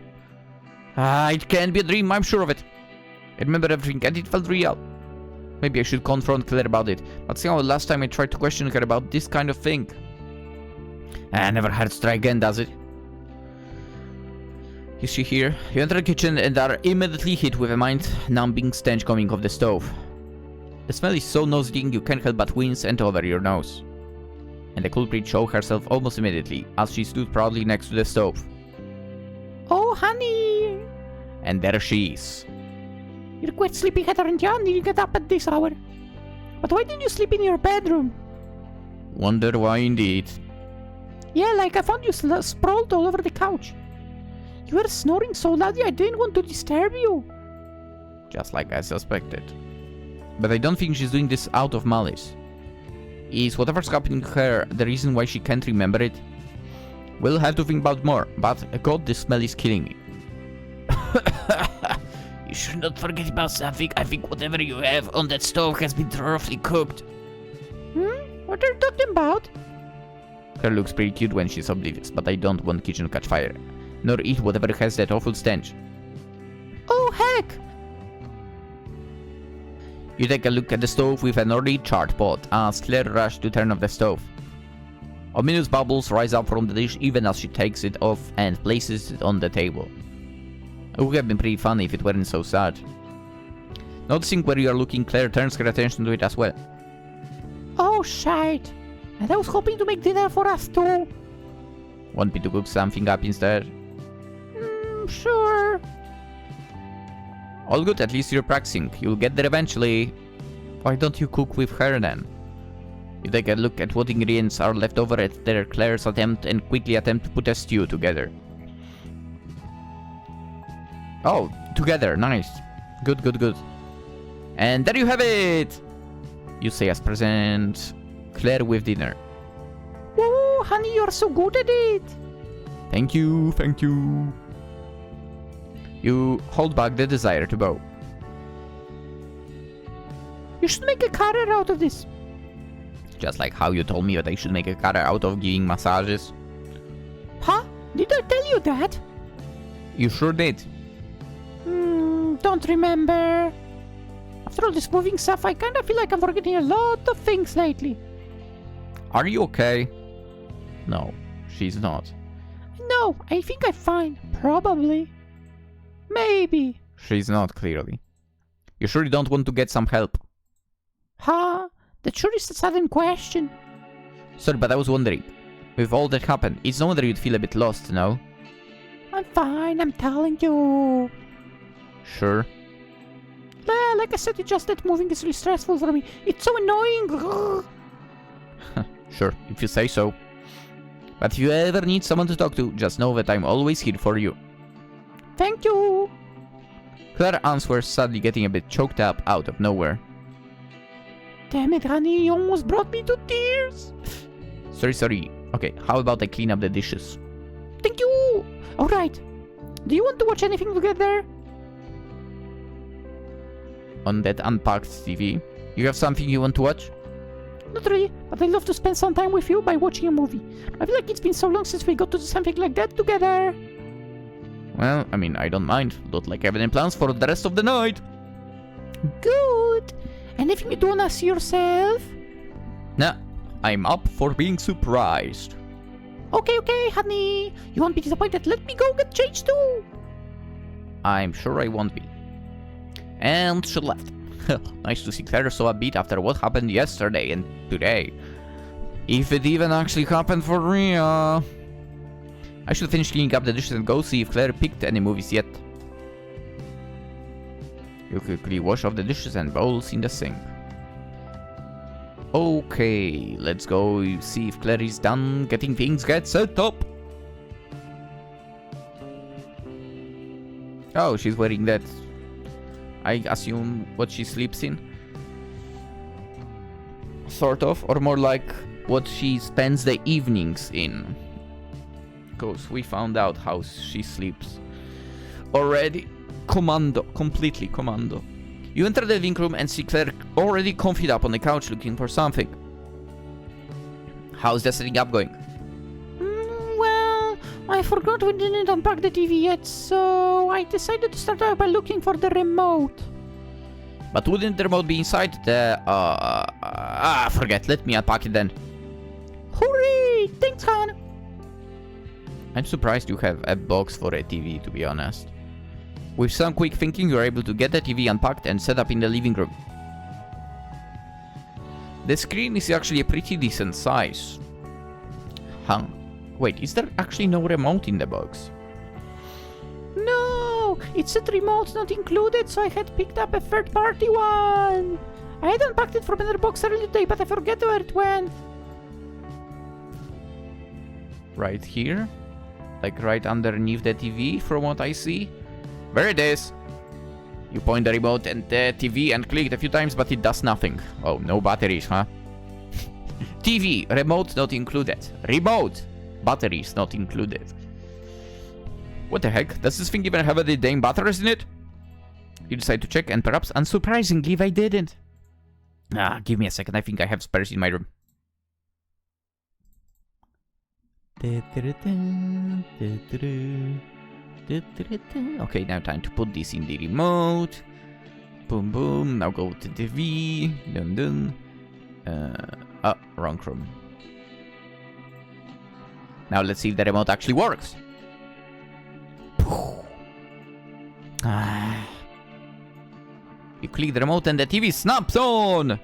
it can't be a dream, I'm sure of it. I remember everything and it felt real. Maybe I should confront Claire about it. But see how the last time I tried to question her about this kind of thing. Never hurts to try again, does it? Is she here? You enter the kitchen and are immediately hit with a mind-numbing stench coming off the stove. The smell is so nauseating you can't help but wince and over your nose. And the culprit showed herself almost immediately as she stood proudly next to the stove. Oh, honey! And there she is. You're quite sleepy-head, aren't you? Did you get up at this hour? But why didn't you sleep in your bedroom? Wonder why indeed. Yeah, like I found you sprawled all over the couch. You were snoring so loudly I didn't want to disturb you. Just like I suspected. But I don't think she's doing this out of malice. Is whatever's happening to her the reason why she can't remember it? We'll have to think about more, but God, this smell is killing me. You should not forget about something. I think whatever you have on that stove has been thoroughly cooked. What are you talking about? Her looks pretty cute when she's oblivious, but I don't want kitchen to catch fire. Nor eat whatever has that awful stench. Oh, heck! You take a look at the stove with an already charred pot as Claire rushes to turn off the stove. Ominous bubbles rise up from the dish even as she takes it off and places it on the table. It would have been pretty funny if it weren't so sad. Noticing where you are looking, Claire turns her attention to it as well. Oh, shite. And I was hoping to make dinner for us too. Want me to cook something up instead? Sure. All good, at least you're practicing. You'll get there eventually. Why don't you cook with her then? You take a look at what ingredients are left over at Claire's attempt and quickly attempt to put a stew together. Oh, together, nice. Good, good, good. And there you have it! You say as present Claire with dinner. Oh, honey, you're so good at it. Thank you, thank you. You hold back the desire to bow. You should make a career out of this. Just like how you told me that I should make a career out of giving massages. Huh? Did I tell you that? You sure did. Don't remember. After all this moving stuff, I kinda feel like I'm forgetting a lot of things lately. Are you okay? No, she's not. No, I think I'm fine. Probably. Maybe. She's not, clearly. You sure you don't want to get some help? Huh? That sure is a sudden question. Sorry, but I was wondering. With all that happened, it's no wonder you'd feel a bit lost, no? I'm fine, I'm telling you. Sure. Like I said, it's just that moving is really stressful for me. It's so annoying. Sure, if you say so. But if you ever need someone to talk to, just know that I'm always here for you. Thank you. Claire answers, sadly getting a bit choked up out of nowhere. Damn it, honey, you almost brought me to tears. Sorry. Okay, how about I clean up the dishes? Thank you. Alright. Do you want to watch anything together? On that unpacked TV? You have something you want to watch? Not really, but I'd love to spend some time with you by watching a movie. I feel like it's been so long since we got to do something like that together. Well, I mean, I don't mind. Don't like having any plans for the rest of the night. Good. Anything you do wanna see yourself? Nah, I'm up for being surprised. Okay, honey. You won't be disappointed. Let me go get changed too. I'm sure I won't be. And she left. Nice to see Claire so upbeat after what happened yesterday and today. If it even actually happened for real. I should finish cleaning up the dishes and go see if Claire picked any movies yet. You quickly wash off the dishes and bowls in the sink. Okay, let's go see if Claire is done getting things set up. Oh, she's wearing that, I assume, what she sleeps in. sort of, or more like what she spends the evenings in. Because we found out how she sleeps. Already commando, completely commando. You enter the living room and see Claire already comfied up on the couch looking for something. How's the setting up going? Well, I forgot we didn't unpack the TV yet, so I decided to start out by looking for the remote. But wouldn't the remote be inside the... forget. Let me unpack it then. Hooray! Thanks, Han! I'm surprised you have a box for a TV, to be honest. With some quick thinking, you're able to get the TV unpacked and set up in the living room. The screen is actually a pretty decent size. Huh? Wait, is there actually no remote in the box? No! It said remote not included, so I had picked up a third-party one! I had unpacked it from another box earlier today, but I forget where it went. Right here? Like right underneath the TV, from what I see? There it is! You point the remote and the TV and click it a few times, but it does nothing. Oh, no batteries, huh? TV, remote not included. Remote, batteries not included. What the heck? Does this thing even have any damn batteries in it? You decide to check, and perhaps unsurprisingly, they didn't. Give me a second. I think I have spares in my room. Okay, now time to put this in the remote. Boom, boom. Now go to the TV. Dun, dun. Wrong room. Now let's see if the remote actually works. You click the remote and the TV snaps on!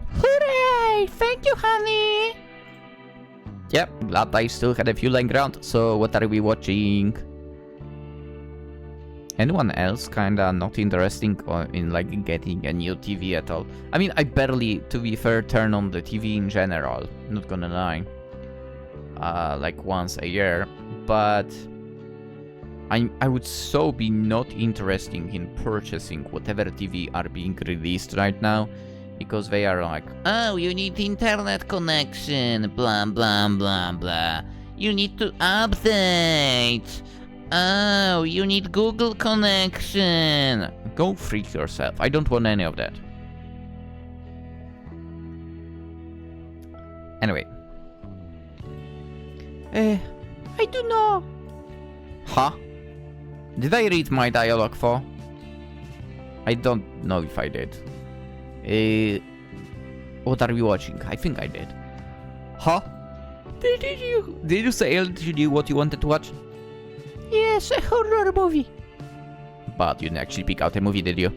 Hooray! Thank you, honey! Yep, glad I still had a few lying around. So what are we watching? Anyone else kinda not interesting in like getting a new TV at all? I mean, I barely, to be fair, turn on the TV in general. Not gonna lie. Like once a year. But I would so be not interested in purchasing whatever TV are being released right now. Because they are like, oh, you need internet connection, blah, blah, blah, blah. You need to update. Oh, you need Google connection. Go freak yourself. I don't want any of that. Anyway. I do know. Huh? Did I read my dialogue for? I don't know if I did. What are we watching? I think I did. Huh? Did you say literally what you wanted to watch? Yes, a horror movie. But you didn't actually pick out a movie, did you?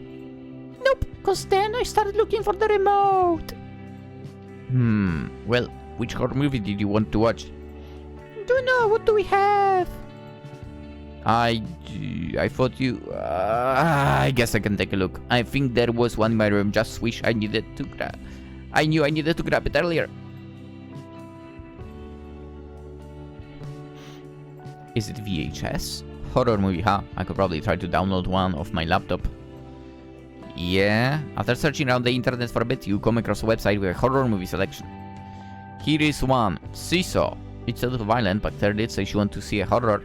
Nope, cause then I started looking for the remote. Well, which horror movie did you want to watch? Don't know, what do we have? I thought you... I guess I can take a look. I think there was one in my room. Just wish I needed to grab... I knew I needed to grab it earlier. Is it VHS? Horror movie, huh? I could probably try to download one off my laptop. Yeah. After searching around the internet for a bit, you come across a website with a horror movie selection. Here is one. Seesaw. It's a little violent, but Claire did say she wants to see a horror.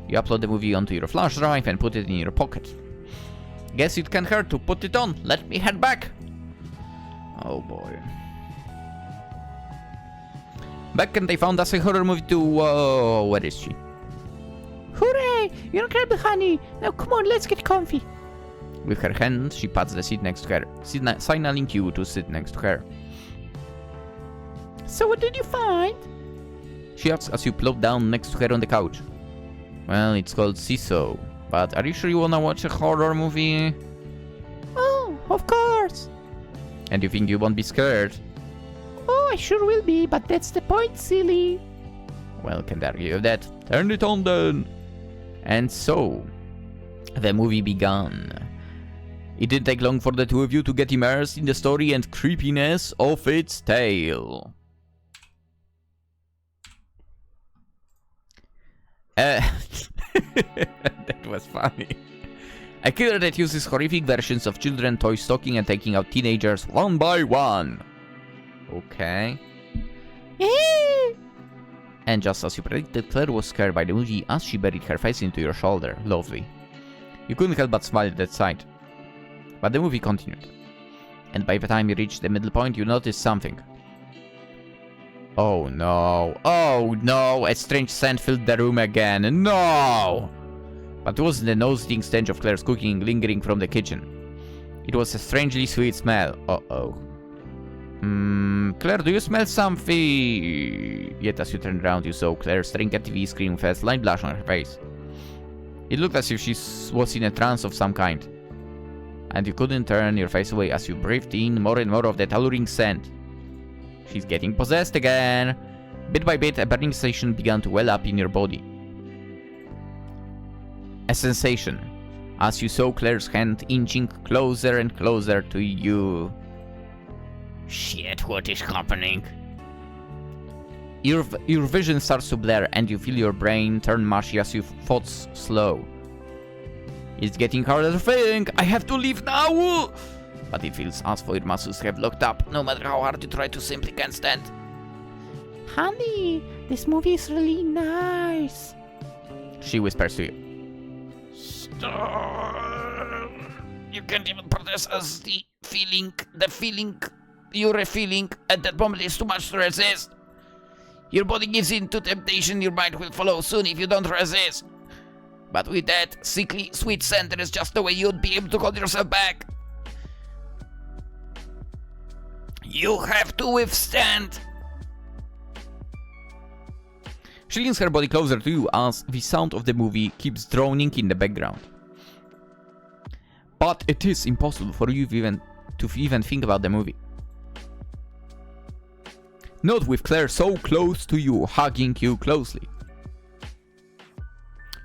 You upload the movie onto your flash drive and put it in your pocket. Guess it can't hurt to put it on. Let me head back. Oh boy. Back and they found us a horror movie too. Whoa, where is she? Hooray! You're grab the honey. Now come on, let's get comfy. With her hand, she pats the seat next to her, signaling you to sit next to her. So what did you find? She asks as you plop down next to her on the couch. Well, it's called Seesaw. But are you sure you wanna watch a horror movie? Oh, of course. And you think you won't be scared? Oh, I sure will be, but that's the point, silly. Well, can't argue with that. Turn it on then. And so, the movie began. It didn't take long for the two of you to get immersed in the story and creepiness of its tale. That was funny. A killer that uses horrific versions of children toys stalking and taking out teenagers one by one. Okay. And just as you predicted, Claire was scared by the movie as she buried her face into your shoulder. Lovely. You couldn't help but smile at that sight. But the movie continued. And by the time you reached the middle point, you noticed something. Oh no. Oh no! A strange scent filled the room again. No! But it wasn't the nose-sting stench of Claire's cooking lingering from the kitchen. It was a strangely sweet smell. Uh-oh. Claire, do you smell something? Yet as you turned around, you saw Claire staring at the TV screen with a slight blush on her face. It looked as if she was in a trance of some kind. And you couldn't turn your face away as you breathed in more and more of that alluring scent. She's getting possessed again. Bit by bit, a burning sensation began to well up in your body. A sensation, as you saw Claire's hand inching closer and closer to you. Shit, what is happening? Your vision starts to blur and you feel your brain turn mushy as your thoughts slow. It's getting harder to think. I have to leave now! But it feels as though your muscles have locked up, no matter how hard you try to simply can't stand. Honey, this movie is really nice. She whispers to you. Stop. You can't even process the feeling you're feeling at that moment is too much to resist. Your body gives in to temptation, your mind will follow soon if you don't resist. But with that sickly sweet scent, there is just the way you'd be able to hold yourself back. You have to withstand. She leans her body closer to you as the sound of the movie keeps droning in the background. But it is impossible for you to even think about the movie. Not with Claire so close to you, hugging you closely.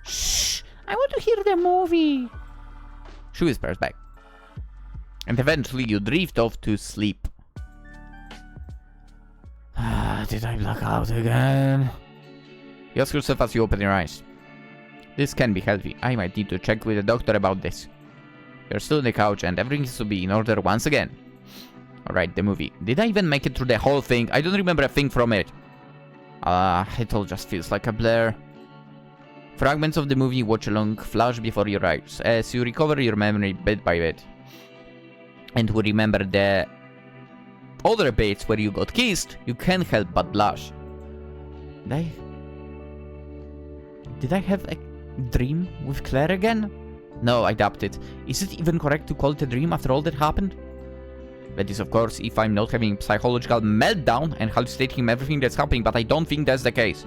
Shh! I want to hear the movie. She whispers back. And eventually you drift off to sleep. Did I black out again? You ask yourself as you open your eyes. This can be healthy. I might need to check with the doctor about this. You're still on the couch and everything seems to be in order once again. Alright, the movie. Did I even make it through the whole thing? I don't remember a thing from it. It all just feels like a blur. Fragments of the movie watch along flash before your eyes as you recover your memory bit by bit. And who remember the other bits where you got kissed, you can't help but blush. Did I have a dream with Claire again? No, I doubt it. Is it even correct to call it a dream after all that happened? That is, of course, if I'm not having a psychological meltdown and hallucinating everything that's happening, but I don't think that's the case.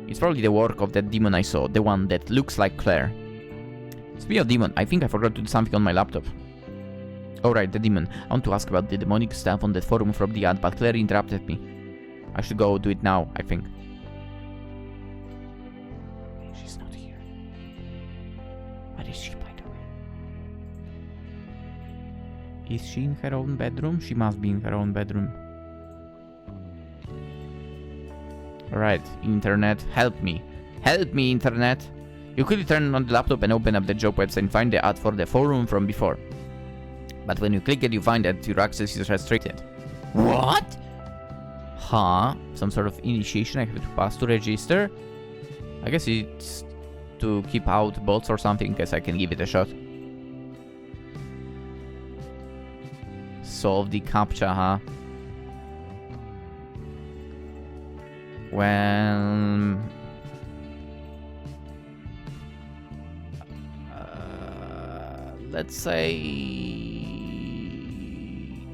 It's probably the work of that demon I saw, the one that looks like Claire. Speaking of demon, I think I forgot to do something on my laptop. Alright, the demon. I want to ask about the demonic stuff on that forum from the ad, but Claire interrupted me. I should go do it now, I think. She's not here. Where is she, by the way? Is she in her own bedroom? She must be in her own bedroom. Alright, internet, help me. Help me, internet! You quickly turn on the laptop and open up the job website and find the ad for the forum from before. But when you click it, you find that your access is restricted. What? Huh? Some sort of initiation I have to pass to register? I guess it's to keep out bots or something, guess I can give it a shot. Solve the CAPTCHA, huh? Well... let's say...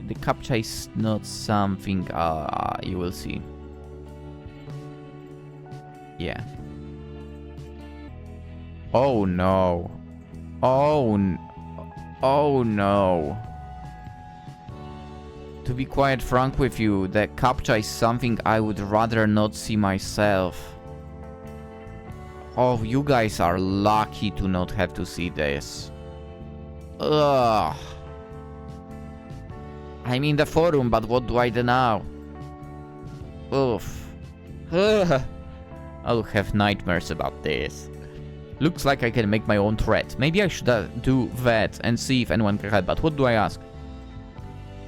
the CAPTCHA is not something... you will see. Yeah. Oh no. Oh no. To be quite frank with you, the CAPTCHA is something I would rather not see myself. Oh, you guys are lucky to not have to see this. Ugh. I'm in the forum, but what do I do now? Oof. Ugh. I'll have nightmares about this. Looks like I can make my own threat. Maybe I should do that and see if anyone can help, but what do I ask?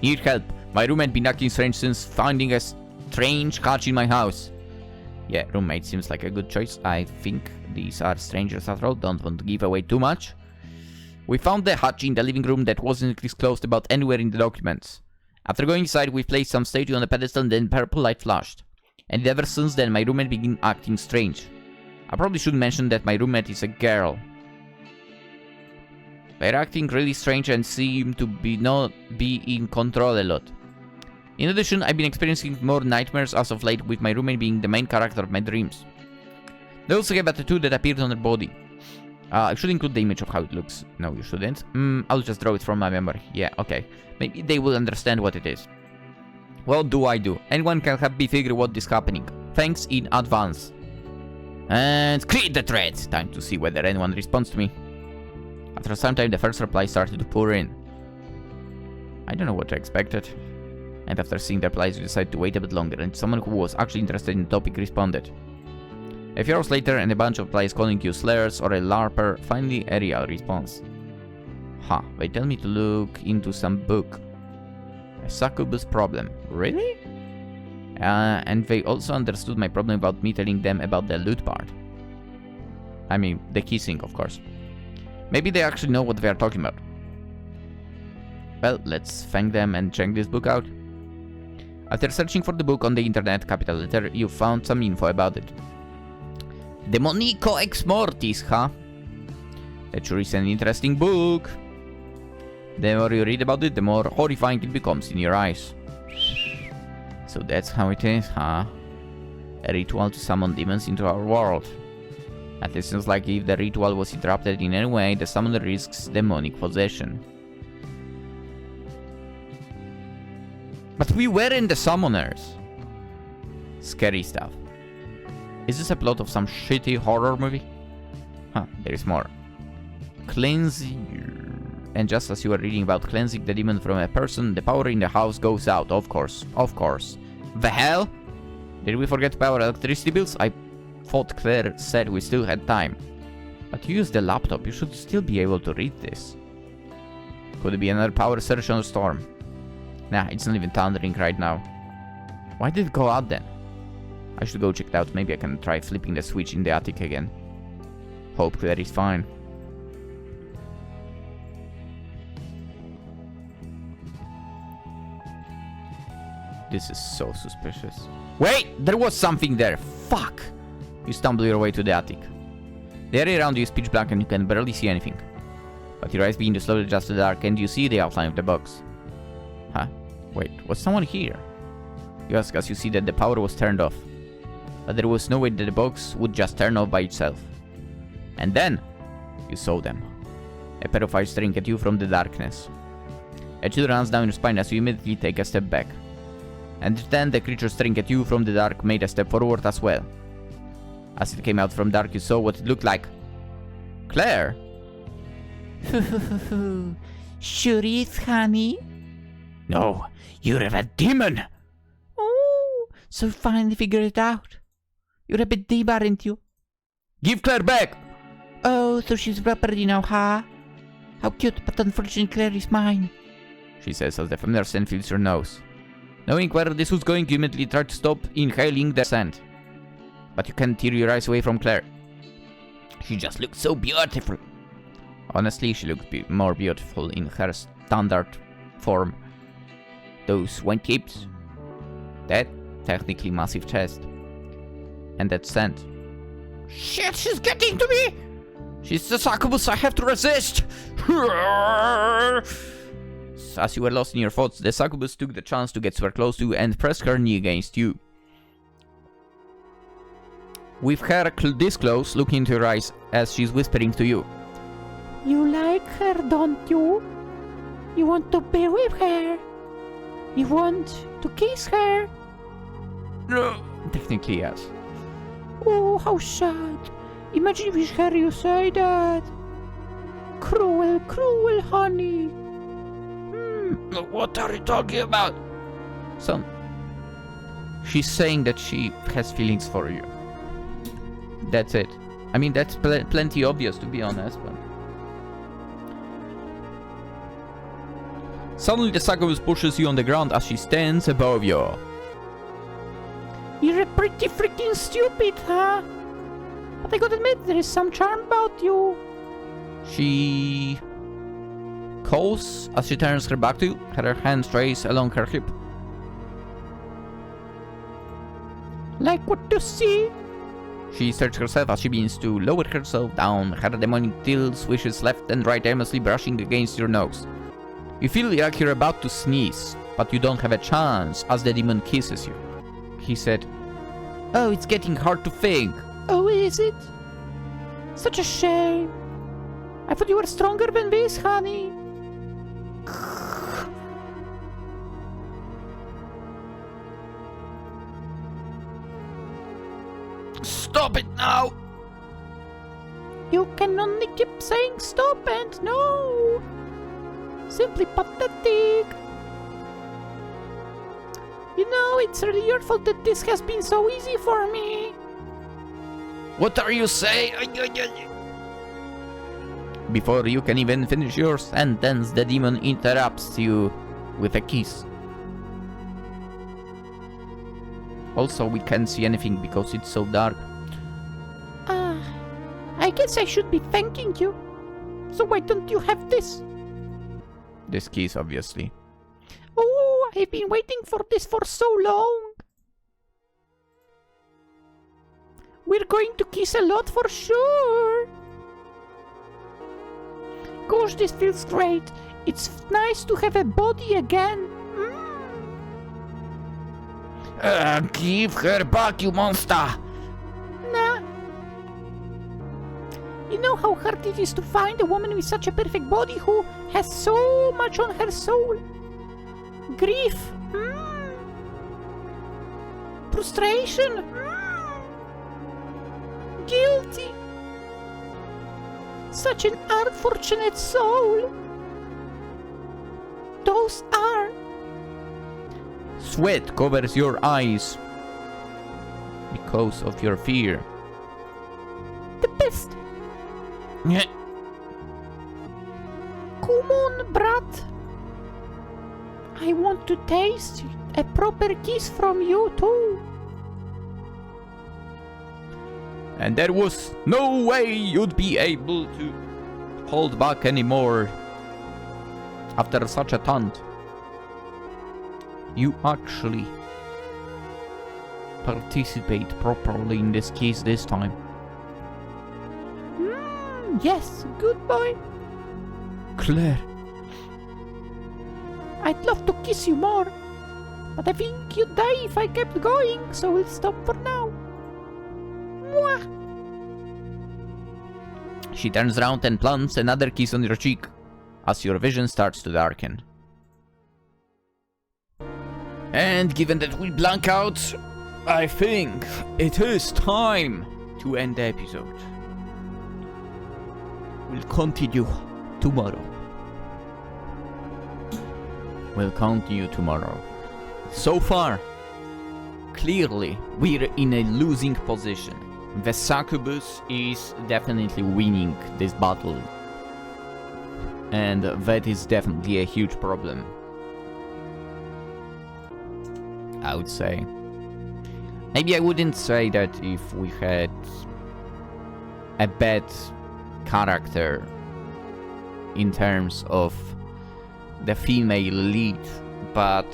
Need help. My roommate been acting strange since finding a strange hatch in my house. Yeah, roommate seems like a good choice. I think these are strangers after all. Don't want to give away too much. We found the hatch in the living room that wasn't disclosed about anywhere in the documents. After going inside, we placed some statue on a pedestal and then purple light flashed. And ever since then, my roommate began acting strange. I probably should mention that my roommate is a girl. They're acting really strange and seem to not be in control a lot. In addition, I've been experiencing more nightmares as of late, with my roommate being the main character of my dreams. They also have a tattoo that appeared on her body. I should include the image of how it looks. No, you shouldn't. I'll just draw it from my memory. Yeah, okay. Maybe they will understand what it is. What do I do? Anyone can help me figure what is happening. Thanks in advance. And create the thread. Time to see whether anyone responds to me. After some time, the first reply started to pour in. I don't know what I expected. And after seeing the replies, we decided to wait a bit longer, and someone who was actually interested in the topic responded. A few hours later, and a bunch of replies calling you slayers or a larper, finally a real response. They tell me to look into some book. A succubus problem. Really? And they also understood my problem about me telling them about the loot part. I mean, the kissing, of course. Maybe they actually know what they are talking about. Well, let's thank them and check this book out. After searching for the book on the internet, capital letter, you found some info about it. Demonico ex mortis, huh? That sure is an interesting book. The more you read about it, the more horrifying it becomes in your eyes. So that's how it is, huh? A ritual to summon demons into our world. At least seems like if the ritual was interrupted in any way, the summoner risks demonic possession. But we weren't the summoners. Scary stuff. Is this a plot of some shitty horror movie? There is more. Cleansing. And just as you were reading about cleansing the demon from a person, the power in the house goes out, of course. Of course. The hell? Did we forget to pay our electricity bills? I thought Claire said we still had time. But you used the laptop, you should still be able to read this. Could it be another power surge on a storm? Nah, it's not even thundering right now. Why did it go out then? I should go check it out. Maybe I can try flipping the switch in the attic again. Hope Claire is fine. This is so suspicious. Wait! There was something there! Fuck! You stumble your way to the attic. The area around you is pitch black and you can barely see anything. But your eyes begin to slowly adjust to the dark and you see the outline of the box. Wait, was someone here? You ask as you see that the power was turned off. But there was no way that the box would just turn off by itself. And then, you saw them. A pair of eyes staring at you from the darkness. A chill runs down your spine as you immediately take a step back. And then the creature staring at you from the dark made a step forward as well. As it came out from dark, you saw what it looked like. Claire? Sure is, honey. No, you're a demon! Oh, so you finally figured it out. You're a bit deep, aren't you? Give Claire back! Oh, so she's property now, huh? How cute, but unfortunately Claire is mine. She says as the familiar scent fills your nose. Knowing where this was going, you immediately try to stop inhaling the scent. But you can't tear your eyes away from Claire. She just looks so beautiful. Honestly, she looks more beautiful in her standard form. Those white hips. That technically massive chest. And that scent. Shit, she's getting to me! She's the succubus, I have to resist! As you were lost in your thoughts, the succubus took the chance to get super close to you and pressed her knee against you. With her this close, looking into your eyes as she's whispering to you. You like her, don't you? You want to be with her? You want to kiss her? No. Technically, yes. Oh, how sad. Imagine if you heard you say that. Cruel, cruel honey. What are you talking about? So, she's saying that she has feelings for you. That's it. I mean, that's plenty obvious, to be honest, but... Suddenly the succubus pushes you on the ground as she stands above you. You're pretty freaking stupid, huh? But I gotta admit, there is some charm about you. She calls as she turns her back to you, her hands raised along her hip. Like what you see? She stretches herself as she begins to lower herself down, her demonic tail swishes left and right, aimlessly brushing against your nose. You feel like you're about to sneeze, but you don't have a chance as the demon kisses you. He said, "Oh, it's getting hard to think." Oh, is it? Such a shame. I thought you were stronger than this, honey. Stop it now! You can only keep saying stop and no. Simply pathetic. You know, it's really your fault that this has been so easy for me. What are you saying? Before you can even finish your sentence, the demon interrupts you with a kiss. Also, we can't see anything because it's so dark. I guess I should be thanking you. So why don't you have this? This kiss, obviously. Oh, I've been waiting for this for so long. We're going to kiss a lot for sure. Gosh, this feels great. It's nice to have a body again. Give her back, you monster! Nah. You know how hard it is to find a woman with such a perfect body who has so much on her soul. Grief. Frustration. Guilty. Such an unfortunate soul. Those are. Sweat covers your eyes because of your fear. The best. Yeah. Come on, brat. I want to taste a proper kiss from you too. And there was no way you'd be able to hold back anymore after such a taunt. You actually participate properly in this kiss this time. Yes, good boy. Claire. I'd love to kiss you more, but I think you'd die if I kept going, so we'll stop for now. Mwah! She turns around and plants another kiss on your cheek as your vision starts to darken. And given that we blank out, I think it is time to end the episode. We'll continue tomorrow. So far, clearly, we're in a losing position. The succubus is definitely winning this battle. And that is definitely a huge problem, I would say. Maybe I wouldn't say that if we had a bad character in terms of the female lead, but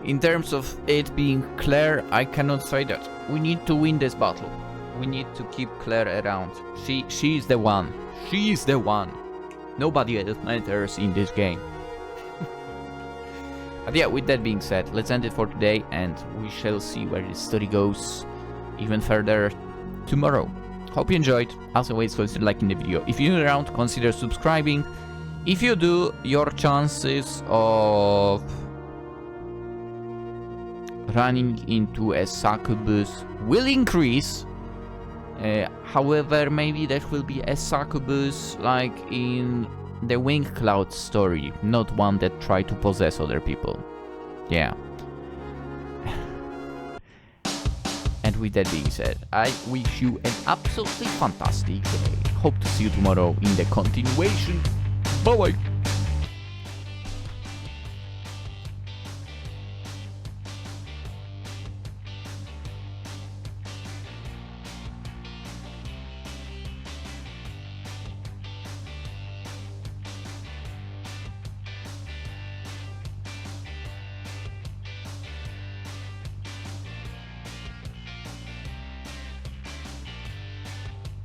in terms of it being Claire, I cannot say that. We need to win this battle. We need to keep Claire around. She's the one. She is the one. Nobody else matters in this game. But yeah, with that being said, let's end it for today, and we shall see where this story goes even further tomorrow. Hope you enjoyed. As always, consider liking the video. If you're new around, consider subscribing. If you do, your chances of running into a succubus will increase. However, maybe that will be a succubus like in the Wing Cloud story, not one that tried to possess other people. Yeah. And with that being said, I wish you an absolutely fantastic day. Hope to see you tomorrow in the continuation. Bye bye.